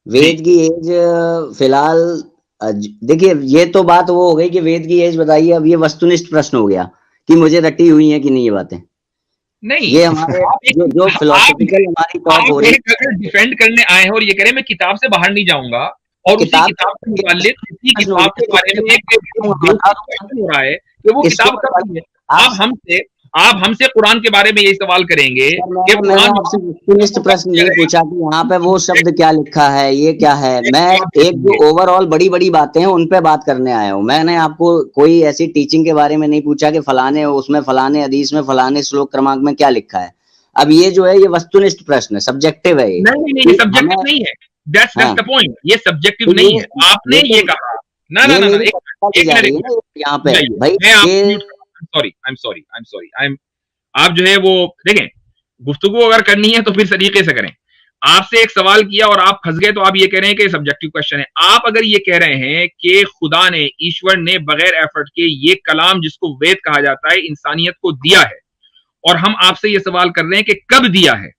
वेद की एज फिलहाल देखिए, ये तो बात वो हो गई कि वेद की एज बताइए। अब ये वस्तुनिष्ठ प्रश्न हो गया कि मुझे रटी हुई है कि नहीं ये बातें। नहीं, ये हमारे जो फिलोसॉफिकल हमारी टॉक हो रही है, डिफेंड करने आए हैं और ये कह रहे हैं मैं किताब से बाहर नहीं जाऊंगा और उसी किताब से मुताल्लिक उसी किताब के बारे में एक हो रहा है कि वो किताब कब है। आप हमसे कुरान के बारे में यही सवाल करेंगे कि मैंने आपसे वस्तुनिष्ठ प्रश्न नहीं पूछा कि यहाँ पे वो शब्द क्या लिखा है, ये क्या है। मैं एक जो ओवरऑल बड़ी बड़ी बातें हैं उन पे बात करने आया हूँ। मैंने आपको कोई ऐसी टीचिंग के बारे में नहीं पूछा कि फलाने उसमें फलाने हदीस में फलाने श्लोक क्रमांक में क्या लिखा है। अब ये जो है ये वस्तुनिष्ठ प्रश्न है, सब्जेक्टिव है। नहीं सब्जेक्टिव नहीं है, दैट्स द पॉइंट। ये सब्जेक्टिव नहीं है, आपने ये कहा। ना यहाँ पे भाई आप जो है वो देखें, गुफ्तगू अगर करनी है तो फिर तरीके से करें। आपसे एक सवाल किया और आप फंस गए तो आप ये कह रहे हैं कि सब्जेक्टिव क्वेश्चन है। आप अगर ये कह रहे हैं कि खुदा ने, ईश्वर ने बगैर एफर्ट के ये कलाम जिसको वेद कहा जाता है इंसानियत को दिया है, और हम आपसे ये सवाल कर रहे हैं कि कब दिया है,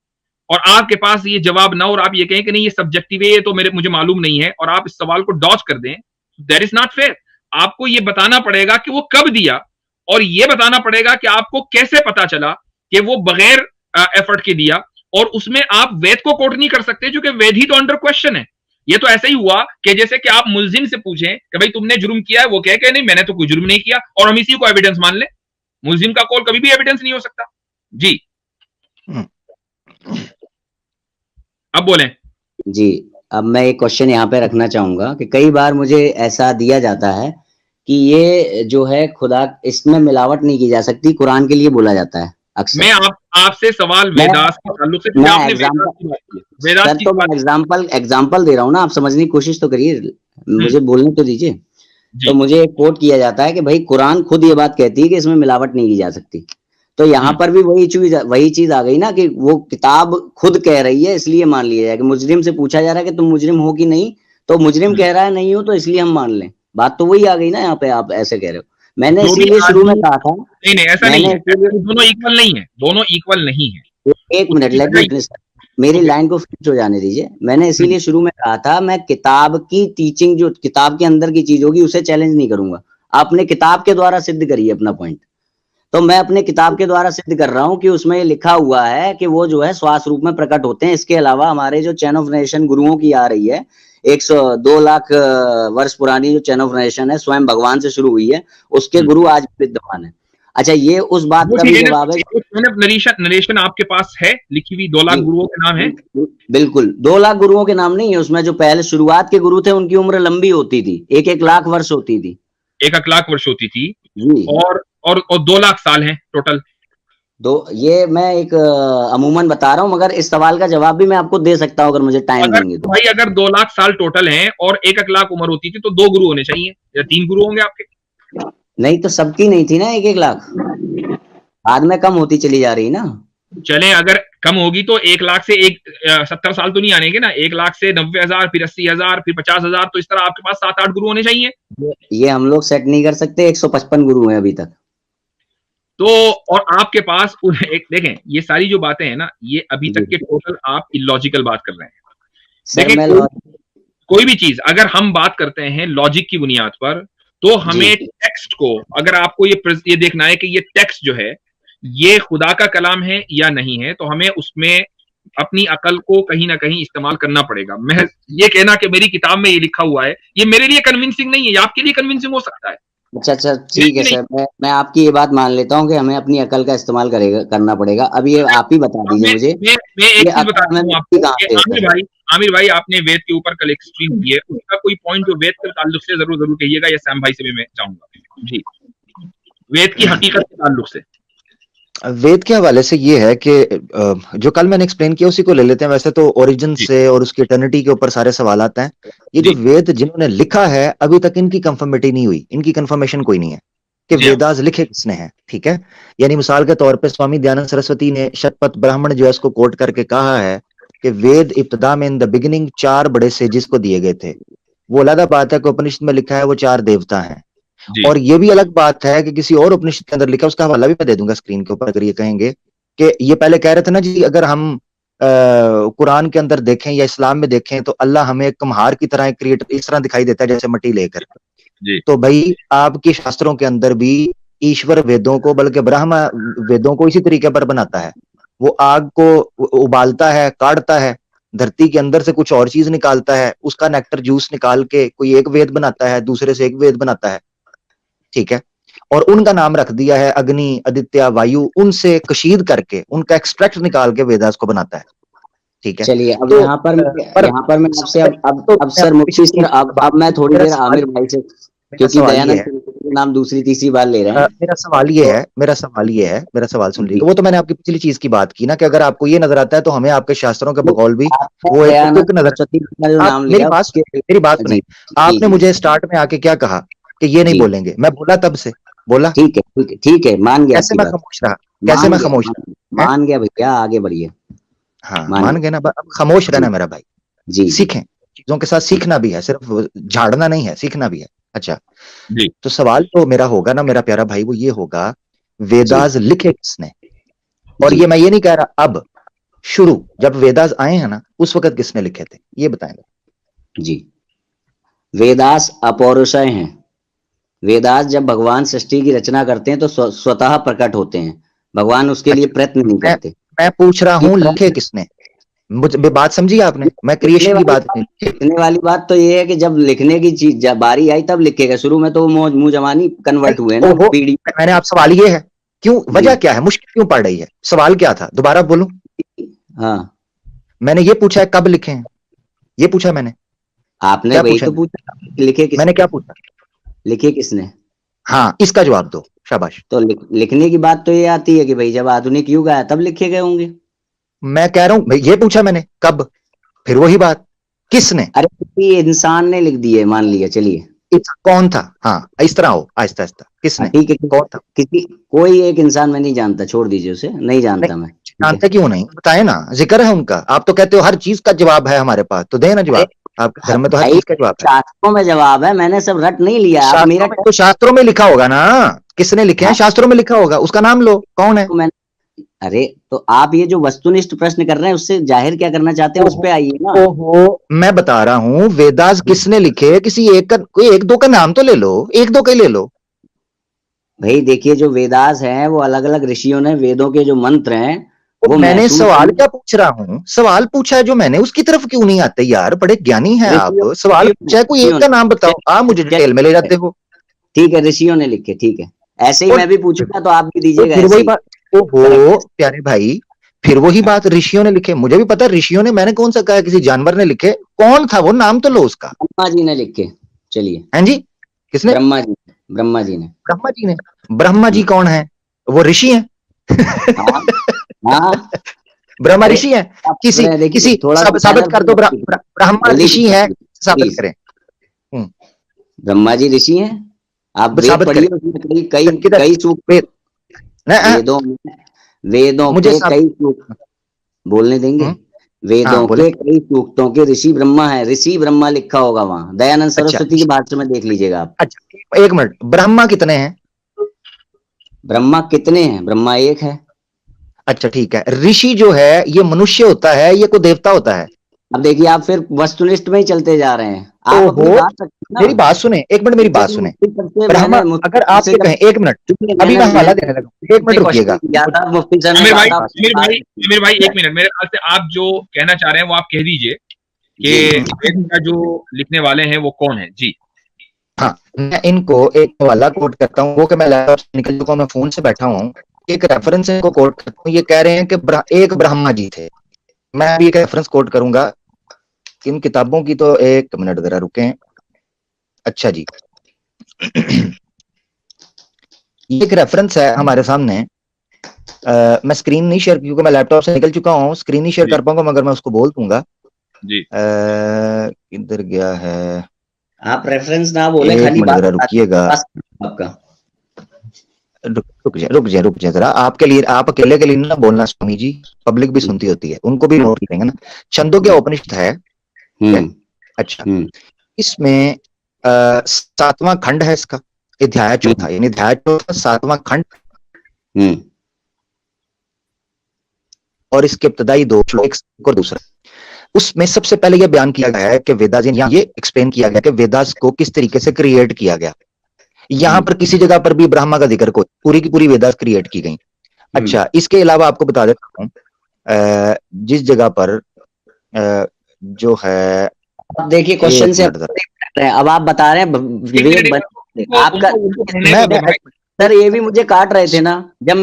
और आपके पास ये जवाब ना, और आप ये कहें कि नहीं ये सब्जेक्टिव है, ये तो मुझे मालूम नहीं है, और आप इस सवाल को डॉज कर दें, दैट इज नॉट फेयर। आपको ये बताना पड़ेगा कि वो कब दिया, और ये बताना पड़ेगा कि आपको कैसे पता चला कि वो बगैर एफर्ट के दिया। और उसमें आप वेद को कोट नहीं कर सकते क्योंकि वेद ही तो अंडर क्वेश्चन है। ये तो ऐसा ही हुआ कि जैसे कि आप मुल्जिम से पूछें कि भाई तुमने जुर्म किया है, वो कहे कि नहीं मैंने तो कोई जुर्म नहीं किया, और हम इसी को एविडेंस मान लें। मुल्जिम का कॉल कभी भी एविडेंस नहीं हो सकता। जी अब बोलें। जी, अब मैं एक क्वेश्चन यहाँ पे रखना चाहूंगा कि कई बार मुझे ऐसा दिया जाता है कि ये जो है खुदा, इसमें मिलावट नहीं की जा सकती, कुरान के लिए बोला जाता है अक्सर। मैं आपसे सवाल वेदास के ताल्लुक से, सर तो मैं एग्जांपल दे रहा हूँ ना, आप समझने की कोशिश तो करिए, मुझे बोलने तो दीजिए। तो मुझे एक कोट किया जाता है कि भाई कुरान खुद ये बात कहती है कि इसमें मिलावट नहीं की जा सकती। तो यहाँ पर भी वही चीज आ गई ना कि वो किताब खुद कह रही है, इसलिए मान लिया जाए कि मुजरिम से पूछा जा रहा है कि तुम मुजरिम हो कि नहीं, तो मुजरिम कह रहा है नहीं हो, तो इसलिए हम मान लें। बात तो वही आ गई ना यहाँ पे, आप ऐसे कह रहे हो। मैंने इसीलिए शुरू में कहा था, नहीं ऐसा नहीं है, दोनों इक्वल नहीं है, दोनों इक्वल नहीं है। एक मिनट, लेट मी मेरी लाइन को फिनिश हो जाने दीजिए। मैंने इसीलिए शुरू में कहा था, मैं किताब की टीचिंग, जो किताब के अंदर की चीज होगी उसे चैलेंज नहीं करूंगा। आपने किताब के द्वारा सिद्ध करिए अपना पॉइंट, तो मैं अपने किताब के द्वारा सिद्ध कर रहा हूं कि उसमें लिखा हुआ है कि वो जो है श्वास रूप में प्रकट होते हैं। इसके अलावा हमारे जो चैन ऑफ नरेशन गुरुओं की आ रही है, 102 लाख वर्ष पुरानी जो चैन ऑफ नरेशन है, स्वयं भगवान से शुरू हुई है, उसके गुरु आज भी विद्यमान है। अच्छा, ये उस बात का भी जवाब है। नरेशन आपके पास है लिखी हुई, 2 लाख गुरुओं के नाम है? बिल्कुल, 2 लाख गुरुओं के नाम नहीं है उसमें। जो पहले शुरुआत के गुरु थे उनकी उम्र लंबी होती थी, 1-1 लाख वर्ष होती थी, 1 लाख वर्ष होती थी जी। और 2 लाख साल हैं टोटल। ये मैं एक अमूमन बता रहा हूँ, मगर इस सवाल का जवाब भी मैं आपको दे सकता हूँ अगर मुझे टाइम देंगे तो। भाई अगर 2 लाख साल टोटल हैं और 1 लाख उम्र होती थी तो 2 गुरु होने चाहिए या 3 गुरु होंगे आपके? नहीं तो सबकी नहीं थी ना 1-1 लाख, बाद में कम होती चली जा रही ना। चले अगर कम होगी तो 1 लाख से 70 साल तो नहीं आने ना, 1 लाख से 90,000, फिर 80,000, फिर 50,000, तो इस तरह आपके पास 7-8 गुरु होने चाहिए। ये हम लोग सेट नहीं कर सकते, 155 गुरु हैं अभी तक। तो और आपके पास एक देखें, ये सारी जो बातें हैं ना, ये अभी तक के टोटल आप इलॉजिकल बात कर रहे हैं। देखें, कोई भी चीज अगर हम बात करते हैं लॉजिक की बुनियाद पर, तो हमें टेक्स्ट को, अगर आपको ये देखना है कि ये टेक्स्ट जो है ये खुदा का कलाम है या नहीं है, तो हमें उसमें अपनी अकल को कहीं ना कहीं इस्तेमाल करना पड़ेगा। मैं ये कहना कि मेरी किताब में ये लिखा हुआ है, ये मेरे लिए कन्विंसिंग नहीं है, ये आपके लिए कन्विंसिंग हो सकता है। अच्छा ठीक है सर, मैं आपकी ये बात मान लेता हूँ कि हमें अपनी अकल का इस्तेमाल करना पड़ेगा। अब ये आप ही बता दीजिए मुझे। मैं एक चीज बता दूं आपको, आमिर भाई आपने वेद के ऊपर कल एक स्ट्रीम की है, उसका कोई पॉइंट जो वेद के ताल्लुक से जरूर कहिएगा, या सैम भाई से भी मैं चाहूंगा जी, वेद की हकीकत के ताल्लुक से। वेद के हवाले से ये है कि जो कल मैंने एक्सप्लेन किया उसी को ले लेते हैं। वैसे तो ओरिजिन से और उसकी इटर्निटी के ऊपर सारे सवाल आते हैं। ये जो वेद जिन्होंने लिखा है अभी तक इनकी कंफर्मिटी नहीं हुई, इनकी कंफर्मेशन कोई नहीं है कि वेदास लिखे किसने हैं, ठीक है। यानी मिसाल के तौर पे स्वामी दयानंद सरस्वती ने शतपथ ब्राह्मण जो है उसको कोट करके कहा है कि वेद इब्तदा में इन द बिगिनिंग 4 बड़े सेजिस को दिए गए थे। वो अलग बात है कि उपनिषद में लिखा है वो 4 देवता हैं, और ये भी अलग बात है कि किसी और उपनिषद के अंदर लिखा, उसका हवाला भी मैं दे दूंगा स्क्रीन के ऊपर अगर ये कहेंगे कि ये पहले कह रहे थे ना जी, अगर हम कुरान के अंदर देखें या इस्लाम में देखें तो अल्लाह हमें एक कुम्हार की तरह क्रिएट इस तरह दिखाई देता है जैसे मट्टी लेकर। तो भाई आपके शास्त्रों के अंदर भी ईश्वर वेदों को, बल्कि ब्रह्मा वेदों को इसी तरीके पर बनाता है। वो आग को उबालता है, काटता है, धरती के अंदर से कुछ और चीज निकालता है, उसका नेक्टर जूस निकाल के कोई एक वेद बनाता है, दूसरे से एक वेद बनाता है, ठीक है। और उनका नाम रख दिया है अग्नि, आदित्य, वायु, उनसे कशीद करके उनका एक्सट्रैक्ट निकाल के वेदास को बनाता है, ठीक है। चलिए अब तो यहाँ पर मैं आपसे अब सर मुफ्ती सर अब मैं थोड़ी देर आमिर भाई से, क्योंकि दयानंद नाम दूसरी तीसरी बार ले रहे हैं। मेरा सवाल ये है, मेरा सवाल सुन लीजिए। वो तो मैंने आपकी पिछली चीज की बात की ना कि अगर आपको ये नजर आता है तो हमें आपके शास्त्रों के बकौल भी वो एक नजर। मेरी बात सुनिए, आपने मुझे स्टार्ट में आके क्या कहा कि ये नहीं बोलेंगे, मैं बोला तब से बोला, ठीक है, मान गया। कैसे मैं खामोश रहा, कैसे मैं खामोश रहा? मान गया भैया, आगे बढ़िए। हाँ मान गए ना, अब खामोश रहना मेरा भाई जी। सीखें, चीजों के साथ सीखना भी है, सिर्फ झाड़ना नहीं है, सीखना भी है। अच्छा जी। तो सवाल तो मेरा होगा ना मेरा प्यारा भाई, वो ये होगा वेदास लिखे किसने? और ये मैं ये नहीं कह रहा, अब शुरू जब वेदास आए हैं ना उस वक्त किसने लिखे थे, ये बताएंगे जी। वेदास अपौरुषय हैं। वेदास जब भगवान सृष्टि की रचना करते हैं तो स्वतः प्रकट होते हैं, भगवान उसके लिए प्रयत्न नहीं करते। मैं पूछ रहा हूँ लिखे किसने, मुझे बात समझी आपने? मैं क्रिएशन की बात नहीं, लिखने वाली बात तो ये है कि जब लिखने की चीज जब बारी आई तब लिखेगा। शुरू में तो मुंह जमानी कन्वर्ट हुए ना पीढ़ी। मैंने आप सवाल ये है, क्यों, वजह क्या है, मुश्किल क्यों पड़ रही है? सवाल क्या था, दोबारा बोलूं? हाँ मैंने ये पूछा है कब लिखे हैं, ये पूछा मैंने। आपने वही तो पूछा, लिखे किसने? मैंने क्या पूछा, लिखे किसने? हाँ इसका जवाब दो, शाबाश। तो लिखने की बात तो ये आती है कि भाई जब आधुनिक युग आया तब लिखे गए होंगे। मैं कह रहा हूं ये पूछा मैंने कब, फिर वही बात किसने? अरे किसी इंसान ने लिख दिए, मान लिया, चलिए कौन था? हाँ इस तरह हो, आहिस्ता आहिस्ता, किसने? ठीक है, कौन था? कोई एक इंसान, मैं नहीं जानता, छोड़ दीजिए उसे, नहीं जानता। मैं जानते क्यों नहीं, बताए ना, जिक्र है उनका। आप तो कहते हो हर चीज का जवाब है हमारे पास, तो देना जवाब। आपके घर में तो हर चीज का जवाब है। शास्त्रों में जवाब है, मैंने सब रट नहीं लिया। मेरा तो शास्त्रों में लिखा होगा ना, किसने लिखे हैं शास्त्रों में लिखा होगा, उसका नाम लो, कौन है? अरे तो आप ये जो वस्तुनिष्ठ प्रश्न कर रहे हैं उससे जाहिर क्या करना चाहते हैं, उस पे आइए ना। ओहो, मैं बता रहा हूँ वेदास किसने लिखे, किसी एक का, कोई एक दो का नाम तो ले लो, एक दो का ही ले लो भाई। देखिए जो वेदास हैं वो अलग अलग ऋषियों ने, वेदों के जो मंत्र हैं वो मैंने सवाल क्या पूछ रहा हूँ, सवाल पूछा है जो मैंने, उसकी तरफ क्यों नहीं आते यार, बड़े ज्ञानी हैं आप। सवाल पूछा है, कोई एक का नाम बताओ, आप मुझे डिटेल में ले जाते हो। ठीक है, ऋषियों ने लिखे, ठीक है, ऐसे ही मैं भी पूछूंगा तो आप भी दीजिएगा। फिर वही बात, ओहो प्यारे भाई, फिर वही बात, ऋषियों ने लिखे, मुझे भी पता ऋषियों ने, मैंने कौन सा कहा किसी जानवर ने लिखे, कौन था वो, नाम तो लो उसका। ब्रह्मा जी ने लिखे, चलिए। हैं जी, किसने? ब्रह्मा जी ने। ब्रह्मा जी ने। ब्रह्मा जी कौन है? वो ऋषि हैं। हाँ ब्रह्मा ऋषि है? किसी साबित कर दो, ब्रह्मा ऋषि है, साबित करें। ब्रह्मा जी ऋषि हैं, आप साबित करिए। कई सूक्त वेदों के कई सूक्त बोलने देंगे। वेदों के कई सूक्तों के ऋषि ब्रह्मा है, ऋषि ब्रह्मा लिखा होगा वहां, दयानंद सरस्वती की भाषा में देख लीजिएगा आप। अच्छा एक मिनट, ब्रह्मा कितने हैं? ब्रह्मा कितने हैं? ब्रह्मा एक है। अच्छा ठीक है, ऋषि जो है ये मनुष्य होता है, ये कोई देवता होता है? अब देखिए आप फिर वस्तुनिष्ठ में ही चलते जा रहे हैं। आप अपनी बात मेरी बात सुने, एक मिनट मेरी बात सुने। ब्रह्मा, अगर आप ये कहें, एक मिनट, अभी मैं हवाला देने लगा, एक मिनट रुकिएगा। आमिर भाई एक मिनट, मेरे ख्याल से आप जो कहना चाह रहे हैं वो आप कह दीजिए कि जो लिखने वाले हैं वो कौन है जी। हाँ मैं इनको एक हवाला कोट करता हूँ, वो कि मैं लैपटॉप से निकल चुका हूँ, मैं फोन से बैठा हूँ, एक रेफरेंस इनको कोट करता हूँ। ये कह रहे हैं कि एक ब्रह्मा जी थे। मैं अभी एक रेफरेंस कोट करूंगा इन किताबों की, तो एक मिनट जरा रुकें। अच्छा जी, ये एक रेफरेंस है हमारे सामने। मैं स्क्रीन नहीं शेयर, क्योंकि मैं लैपटॉप से निकल चुका हूँ, स्क्रीन नहीं शेयर कर पाऊंगा, मगर मैं उसको बोल दूंगा जी। किधर गया है? आप रेफरेंस ना बोले, खाली बात रुकिएगा आपका। रुक जाए जरा, आपके लिए, आप अकेले के लिए ना बोलना स्वामी जी, पब्लिक भी सुनती होती है, उनको भी नोट करेंगे ना। छंदोग्य उपनिषद है। अच्छा, इसमें 7वां खंड है इसका, अध्याय चौथा, यानी अध्याय चौथा 7वां खंड। और इसके इब्तदाई 2 श्लोक, एक और दूसरा, उसमें सबसे पहले यह बयान किया गया है कि वेदास, यहाँ ये एक्सप्लेन किया गया कि वेदास को किस तरीके से क्रिएट किया गया। यहाँ पर किसी जगह पर भी ब्रह्मा का जिक्र को, पूरी की पूरी वेदास क्रिएट की गई। अच्छा, इसके अलावा आपको बता देता हूँ, जिस जगह पर जो है, देखिए क्वेश्चन से अब आप बता रहे हैं आपका, सर ये भी मुझे काट रहे थे ना जब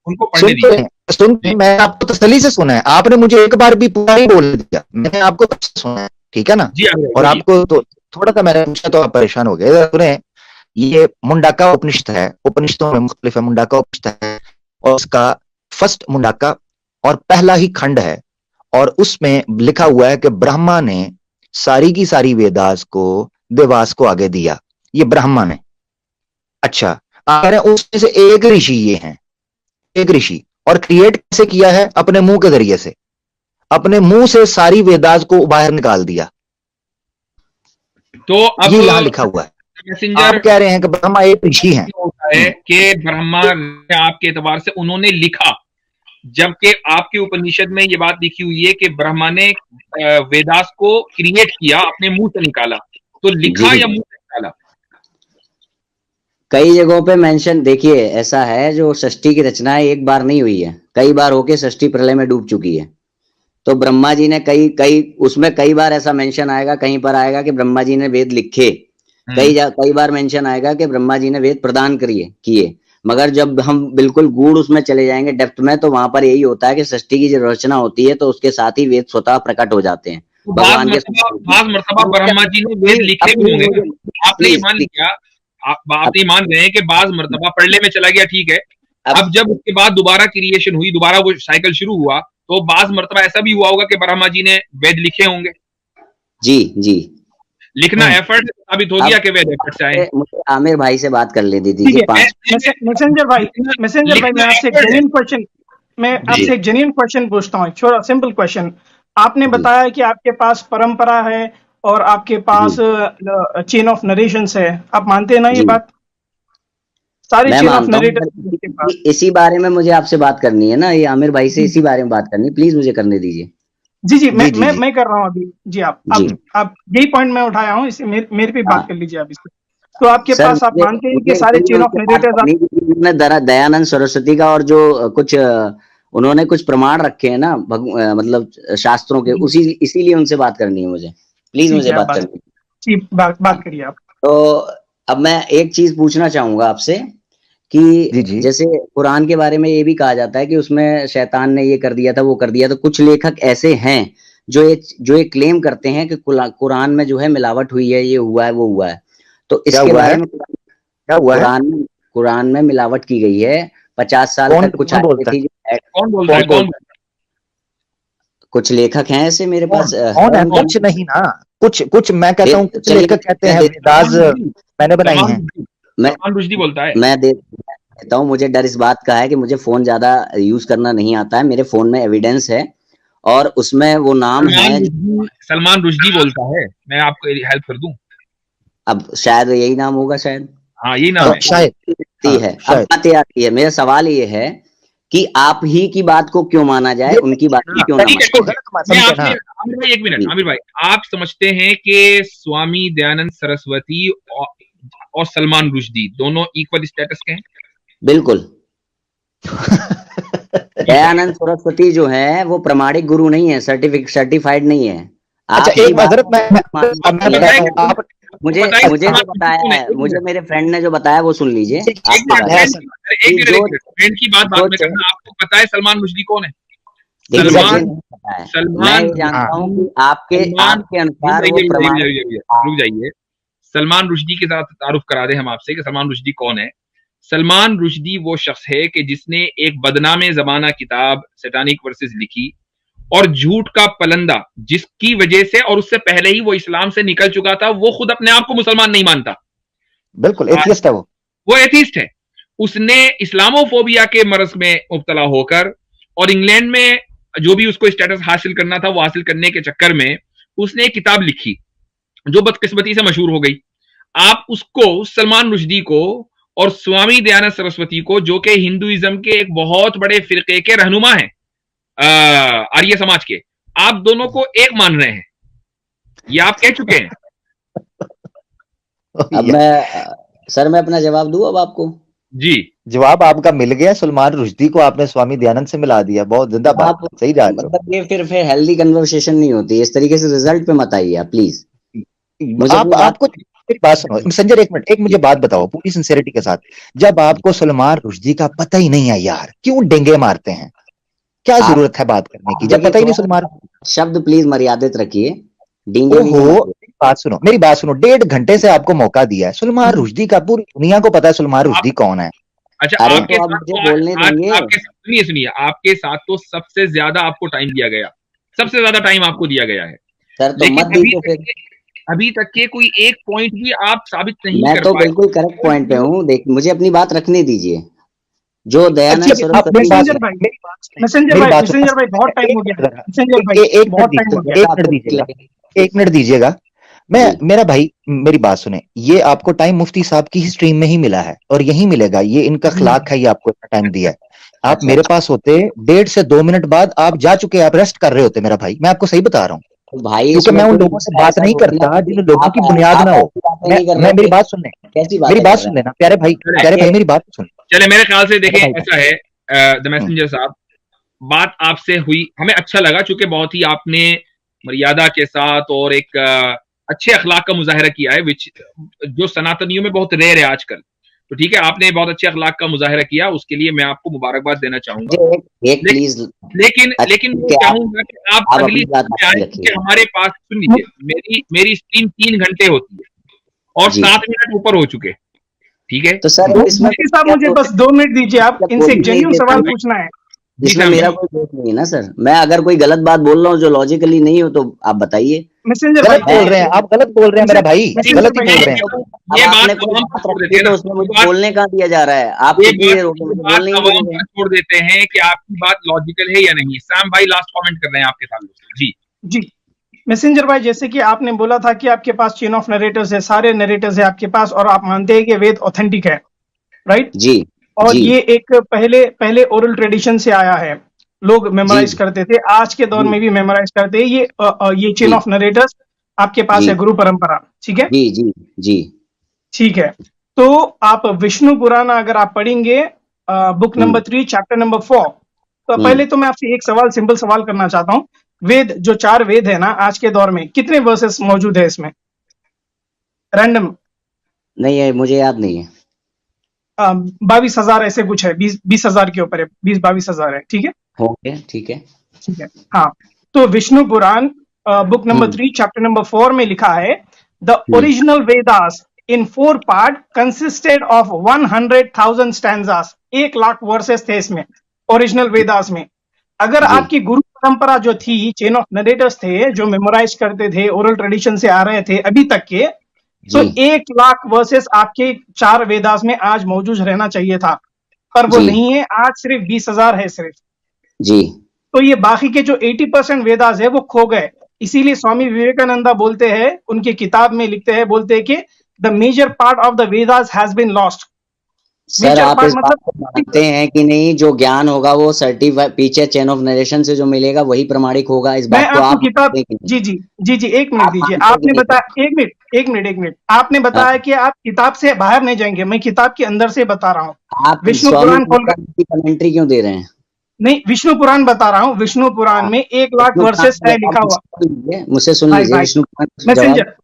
उनको पढ़ने दीजिए। मैं आपको तसल्ली से सुना है, आपने मुझे एक बार भी पूरा ही बोल दिया, मैंने आपको सुना है, ठीक है ना। और आपको तो थोड़ा सा मैंने पूछा तो आप परेशान हो गए। सुने, ये मुंडाका उपनिषद है, उपनिषदों में मुख्तलिफ है, मुंडाका उपनिषद है और उसका फर्स्ट मुंडाका और पहला ही खंड है, और उसमें लिखा हुआ है कि ब्रह्मा ने सारी की सारी वेदास को देवास को आगे दिया, ये ब्रह्मा ने। अच्छा, आप कह रहे हैं उसमें से एक ऋषि ये हैं, एक ऋषि, और क्रिएट कैसे किया है? अपने मुंह के जरिए से, अपने मुंह से सारी वेदास को बाहर निकाल दिया। तो अब ये यहां लिखा हुआ है। आप कह रहे हैं कि ब्रह्मा एक ऋषि हैं, कि ब्रह्मा ने आपके एतबार से उन्होंने लिखा, जबकि आपके उपनिषद में ये बात लिखी हुई है कि ब्रह्मा ने वेदास को क्रिएट किया, अपने मुंह से निकाला। तो लिखा या मुंह से निकाला? कई जगहों पे मेंशन, देखिए ऐसा है, जो षष्ठी की रचना एक बार नहीं हुई है, कई बार होके षष्ठी प्रलय में डूब चुकी है। तो ब्रह्मा जी ने उसमें कई बार ऐसा मेंशन आएगा, कहीं पर आएगा कि ब्रह्मा जी ने वेद लिखे, कई बार मेंशन आएगा कि ब्रह्मा जी ने वेद प्रदान किए। मगर जब हम बिल्कुल गूढ़ उसमें चले जाएंगे डेप्थ में, तो वहां पर यही होता है कि षष्ठी की जो रचना होती है तो उसके साथ ही वेद स्वतः प्रकट हो जाते हैं। भगवान के मर्तबा ब्रह्मा जी ने वेद लिखे भी होंगे, आपने ये मान लिया, आप ये मान रहे हैं कि बाज मर्तबा पढ़ने में चला गया, ठीक है। अब जब उसके बाद दोबारा क्रिएशन हुई, दोबारा वो साइकिल शुरू हुआ, तो बाज मर्तबा ऐसा भी हुआ होगा कि ब्रह्मा जी ने वेद लिखे होंगे। जी लिखना एफर्ट साबित हो गया कि वेद एफर्ट से आए। मुझे आमिर भाई से बात कर ले दीजिए। मैसेंजर भाई मैं आपसे एक जेन्युइन क्वेश्चन पूछता हूँ, छोटा सिंपल क्वेश्चन। आपने बताया कि आपके पास परंपरा है और आपके पास चेन ऑफ नरेशंस है, आप मानते हैं ना ये बात? सारी चेन ऑफ नरेशन, इसी बारे में मुझे आपसे बात करनी है ना, ये आमिर भाई से इसी बारे में बात करनी है, प्लीज मुझे करने दीजिए। जी मैं कर रहा हूँ अभी। जी आप यही पॉइंट मैं उठाया हूँ, इससे मेरे पे बात कर लीजिए आप इससे। तो आपके पास, आप मानते हैं कि सारे chain of narrator's, Dayanand Saraswati का, और जो कुछ उन्होंने कुछ प्रमाण रखे हैं ना, मतलब शास्त्रों के, इसीलिए उनसे बात करनी है मुझे, प्लीज मुझे बात करनी है। बात करिए आप। तो अब मैं एक चीज पूछना चाहूंगा आपसे कि जैसे कुरान के बारे में ये भी कहा जाता है कि उसमें शैतान ने ये कर दिया था, वो कर दिया था। कुछ लेखक ऐसे हैं जो ये क्लेम करते हैं कि कुरान में जो है मिलावट हुई है, ये हुआ है, वो हुआ है। तो इसके बारे में क्या हुआ है? कुरान में मिलावट की गई है, 50 साल तक कुछ आयतें थी। कौन बोलता है? कुछ लेखक हैं ऐसे मेरे पास। कुछ नहीं ना, कुछ मैं कहता हूँ, कुछ लेखक कहते हैं वेदास मैंने बनाई हैं। सलमान रुश्दी बोलता है। मैं देता हूँ, मुझे डर इस बात का है कि मुझे फोन ज्यादा यूज करना नहीं आता है। मेरे फोन में एविडेंस है और उसमें वो नाम है, सलमान रुश्दी बोलता है। मैं आपको हेल्प कर दूं? अब शायद यही नाम होगा, शायद। हाँ, यही नाम है शायद। अब बात आती है, मेरा सवाल ये है कि आप ही की बात को क्यों माना जाए, उनकी बात को क्यों ना माना? एक मिनट आमिर भाई, आप समझते हैं कि स्वामी दयानंद सरस्वती और सलमान रुश्दी दोनों इक्वल स्टेटस के हैं? बिल्कुल। दयानंद सरस्वती जो है वो प्रमाणिक गुरु नहीं है, सर्टिफाइड नहीं है। अच्छा, एक हजरत मुझे जो बताया है, मुझे मेरे फ्रेंड ने जो बताया वो सुन लीजिए। फ्रेंड की बात में करना। आपको पता है सलमान रुश्दी कौन है? सलमान जानता हूँ कि आपके अनुसार रुक जाइए, सलमान रुश्दी के साथ तारुफ करा दे हम आपसे कि सलमान रुश्दी कौन है। सलमान रुश्दी वो शख्स है कि जिसने एक बदनामे ज़माना किताब सैटानिक वर्सेस लिखी और झूठ का पलंदा, जिसकी वजह से, और उससे पहले ही वो इस्लाम से निकल चुका था, वो खुद अपने आप को मुसलमान नहीं मानता। बिल्कुल एथियस्ट है वो एथियस्ट है। उसने इस्लामोफोबिया के मर्ज में मुब्तला होकर और इंग्लैंड में जो भी उसको स्टेटस हासिल करना था वो हासिल करने के चक्कर में उसने एक किताब लिखी जो बदकिस्मती से मशहूर हो गई। आप उसको, सलमान रुश्दी को और स्वामी दयानंद सरस्वती को, जो कि हिंदुइज्म के एक बहुत बड़े फिरके के रहनुमा हैं, आर्य समाज के, आप दोनों को एक मान रहे हैं, ये आप कह चुके हैं। अब सर मैं अपना जवाब दूं अब आपको? जी, जवाब आपका मिल गया। सलमान रुश्दी को आपने स्वामी दयानंद से मिला दिया। बहुत जिंदाबाद, सही जा रहे हो। मतलब ये फिर हेल्दी कन्वर्सेशन नहीं होती, इस तरीके से रिजल्ट पे मत आइए आप प्लीज। आपको एक बात सुनो संजय, एक मिनट, एक मुझे बात बताओ पूरी सिंसेरिटी के साथ, जब आपको सलमान रुश्दी का पता ही नहीं है यार, क्यों डेंगे मारते हैं? क्या जरूरत है बात करने की जब पता ही नहीं सलमान? शब्द प्लीज मर्यादित रखिए। बात सुनो, मेरी बात सुनो। 1.5 घंटे से आपको मौका दिया है। सलमान रुश्दी का पूरी दुनिया को पता है सलमान रुश्दी कौन है। अच्छा, आपके साथ सुनिए, आपके साथ तो सबसे ज्यादा आपको टाइम दिया गया, सबसे ज्यादा टाइम आपको दिया गया है सर, तो मत दीजिए। अभी तक के कोई एक पॉइंट भी आप साबित नहीं कर पाए। मैं तो बिल्कुल करेक्ट पॉइंट पे हूँ। देख, मुझे अपनी बात रखने दीजिए। जो दयानंद सरस्वती, मैसेंजर भाई बहुत टाइम हो गया। मैसेंजर भाई एक मिनट दीजिएगा। मेरा भाई मेरी बात सुने, ये आपको टाइम मुफ्ती साहब की स्ट्रीम में ही मिला है और यही मिलेगा। ये इनका खिलाक है, ये आपको टाइम दिया है। आप मेरे पास होते 1.5 से 2 मिनट बाद आप जा चुके, आप रेस्ट कर रहे होते मेरा भाई। मैं आपको सही बता रहा हूँ भाई, क्योंकि मैं उन लोगों से बात नहीं करता जिन लोगों की बुनियाद ना हो। मैं मेरी बात सुन ले, मेरी बात सुन लेना प्यारे भाई, मेरी बात सुन। चले, मेरे ख्याल से देखें ऐसा है द मैसेंजर साहब, बात आपसे हुई, हमें अच्छा लगा, चूंकि बहुत ही आपने मर्यादा के साथ और एक अच्छे अखलाक का मुजाहरा किया है, विच जो सनातनियों में बहुत रेयर है आजकल। तो ठीक है, आपने बहुत अच्छे अखलाक का मुजाहरा किया, उसके लिए मैं आपको मुबारकबाद देना चाहूंगा। लेकिन मैं चाहूंगा कि आप अगली कि हमारे पास, सुन लीजिए, मेरी स्क्रीन 3 घंटे होती है और 7 मिनट ऊपर हो चुके, ठीक है? तो सर साहब मुझे बस 2 मिनट दीजिए, आप इनसे एक जेन्युइन सवाल पूछना है। जिसमें मेरा कोई दोष नहीं है ना सर। मैं अगर कोई गलत बात बोल रहा हूँ जो लॉजिकली नहीं हो तो आप बताइए। गलत बोल रहे हैं आप, गलत बोल रहे हैं मेरा भाई, गलत ही बोल रहे हैं। ये बात उसमें मुझे बोलने का दिया जा रहा है, आप छोड़ देते हैं कि आपकी बात लॉजिकल है या नहीं। सैम भाई लास्ट कमेंट कर रहे हैं आपके साथ। जी मैसेंजर भाई, जैसे कि आपने बोला था कि आपके पास चेन ऑफ नरेटर्स है, सारे नरेटर्स है आपके पास, और आप मानते हैं कि वेद ऑथेंटिक है, राइट? जी। और ये एक पहले ओरल ट्रेडिशन से आया है, लोग मेमोराइज करते थे, आज के दौर में भी मेमोराइज करते हैं। ये चेन ऑफ नरेटर्स आपके पास है, गुरु परंपरा, ठीक है? जी ठीक है। तो आप विष्णु पुराण अगर आप पढ़ेंगे, बुक नंबर 3 चैप्टर नंबर 4, तो पहले तो मैं आपसे एक सिंपल सवाल करना चाहता हूँ। वेद, जो 4 वेद है ना आज के दौर में, कितने वर्सेस मौजूद है इसमें? रैंडम नहीं है, मुझे याद नहीं है। 22,000 ऐसे कुछ है, 20,000 के ऊपर है, 22,000 है, ठीक है? ठीक है। हाँ, तो विष्णु पुराण बुक नंबर 3 चैप्टर नंबर 4 में लिखा है, the original Vedas in 4 part consisted of 100,000 stanzas. 1 lakh versus थे इसमें ओरिजिनल वेदास में। अगर आपकी गुरु परंपरा जो थी, चेन ऑफ नरेटर्स थे जो मेमोराइज करते थे, ओरल ट्रेडिशन से आ रहे थे अभी तक के, तो 1 लाख वर्सेस आपके 4 वेदास में आज मौजूद रहना चाहिए था, पर वो नहीं है। आज सिर्फ 20,000 है सिर्फ। जी। तो ये बाकी के जो 80% वेदास है वो खो गए। इसीलिए स्वामी विवेकानंदा बोलते हैं, उनकी किताब में लिखते हैं, बोलते हैं कि the major part of the Vedas has been lost. Sir आप इस बात को मानते हैं कि नहीं, जो ज्ञान होगा वो सर्टिफाइड पीछे चेन ऑफ नरेशन से जो मिलेगा वही प्रमाणिक होगा? इस बात को आप किताब, जी 1 मिनट दीजिए। आपने बताया, एक मिनट, आपने बताया कि आप किताब से बाहर नहीं जाएंगे, मैं किताब के अंदर से बता रहा हूँ। आप विष्णु पुराण की कमेंट्री क्यों दे रहे हैं? नहीं, विष्णु पुराण बता रहा हूँ। विष्णु पुराण में 1 लाख वर्सेस है लिखा हुआ। मुझसे सुन लीजिए। विष्णु मैसेंजर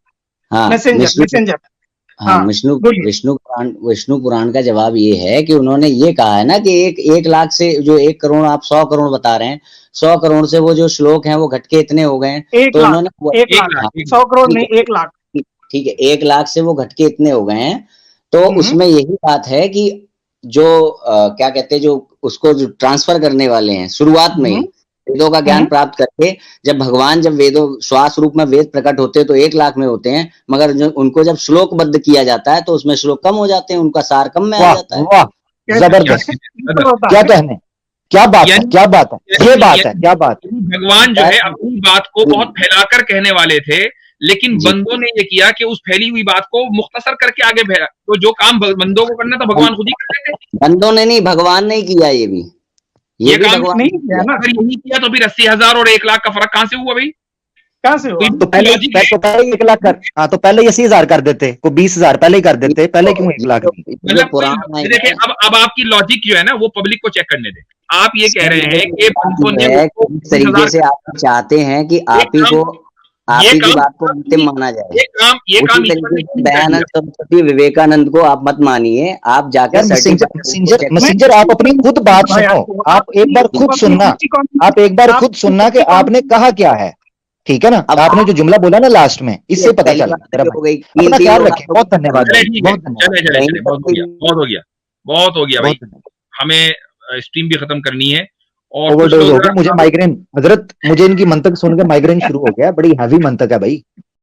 हाँ, विष्णु पुराण का जवाब ये है कि उन्होंने ये कहा है ना कि 1 लाख से जो 1 करोड़, आप 100 करोड़ बता रहे हैं, 100 करोड़ से वो जो श्लोक हैं वो घटके इतने हो गए, तो उन्होंने 100 करोड़ नहीं 1 लाख, ठीक है, 1 लाख से वो घटके इतने हो गए हैं। तो उसमें यही बात है कि जो क्या कहते हैं, जो उसको जो ट्रांसफर करने वाले हैं शुरुआत में वेदों का ज्ञान प्राप्त करके, जब भगवान जब वेदों श्वास रूप में वेद प्रकट होते हैं तो 1 लाख में होते हैं, मगर जो उनको जब श्लोकबद्ध किया जाता है तो उसमें श्लोक कम हो जाते हैं, उनका सार कम में आ जाता है। जबरदस्त, क्या कहने, क्या बात है, क्या बात है, ये बात है, क्या बात। भगवान जो है अपनी बात को बहुत फैलाकर कहने वाले थे, लेकिन बंदों ने ये किया कि उस फैली हुई बात को मुख्तसर करके आगे भेजा। तो जो काम बंदों को करना था भगवान खुद ही करते थे। बंदों ने नहीं, भगवान ने किया। ये भी काम भगवान नहीं किया ना। अगर यही किया तो फिर 80,000 और 1 लाख का फर्क कहां से हुआ भाई? कहां से हुआ? तो पहले 1 लाख कर, हाँ तो पहले 80,000 कर देते, को 20,000 पहले ही कर देते, पहले क्यों 1 लाख? मतलब देखिए अब आपकी लॉजिक जो है ना वो पब्लिक को चेक करने दें। आप ये कह रहे हैं कि किस तरीके से आप चाहते हैं कि आप ही को, आप ही की बात को अंतिम माना जाए। ये काम दयानंद सरस्वती विवेकानंद को आप मत मानिए, आप जाकर मैसेंजर आप अपनी खुद बात सुनो, आप एक बार खुद सुनना, आप एक बार खुद सुनना कि आपने कहा क्या है, ठीक है ना? अब आपने जो जुमला बोला ना लास्ट में, इससे पता चला। अपना ख्याल रखें, बहुत धन्यवाद। बहुत हो गया भाई, हमें स्ट्रीम भी खत्म करनी है। और ओवरडोज हो गया, मुझे माइग्रेन, हजरत मुझे इनकी मंतक सुन के माइग्रेन शुरू हो गया, बड़ी हैवी मंतक है भाई।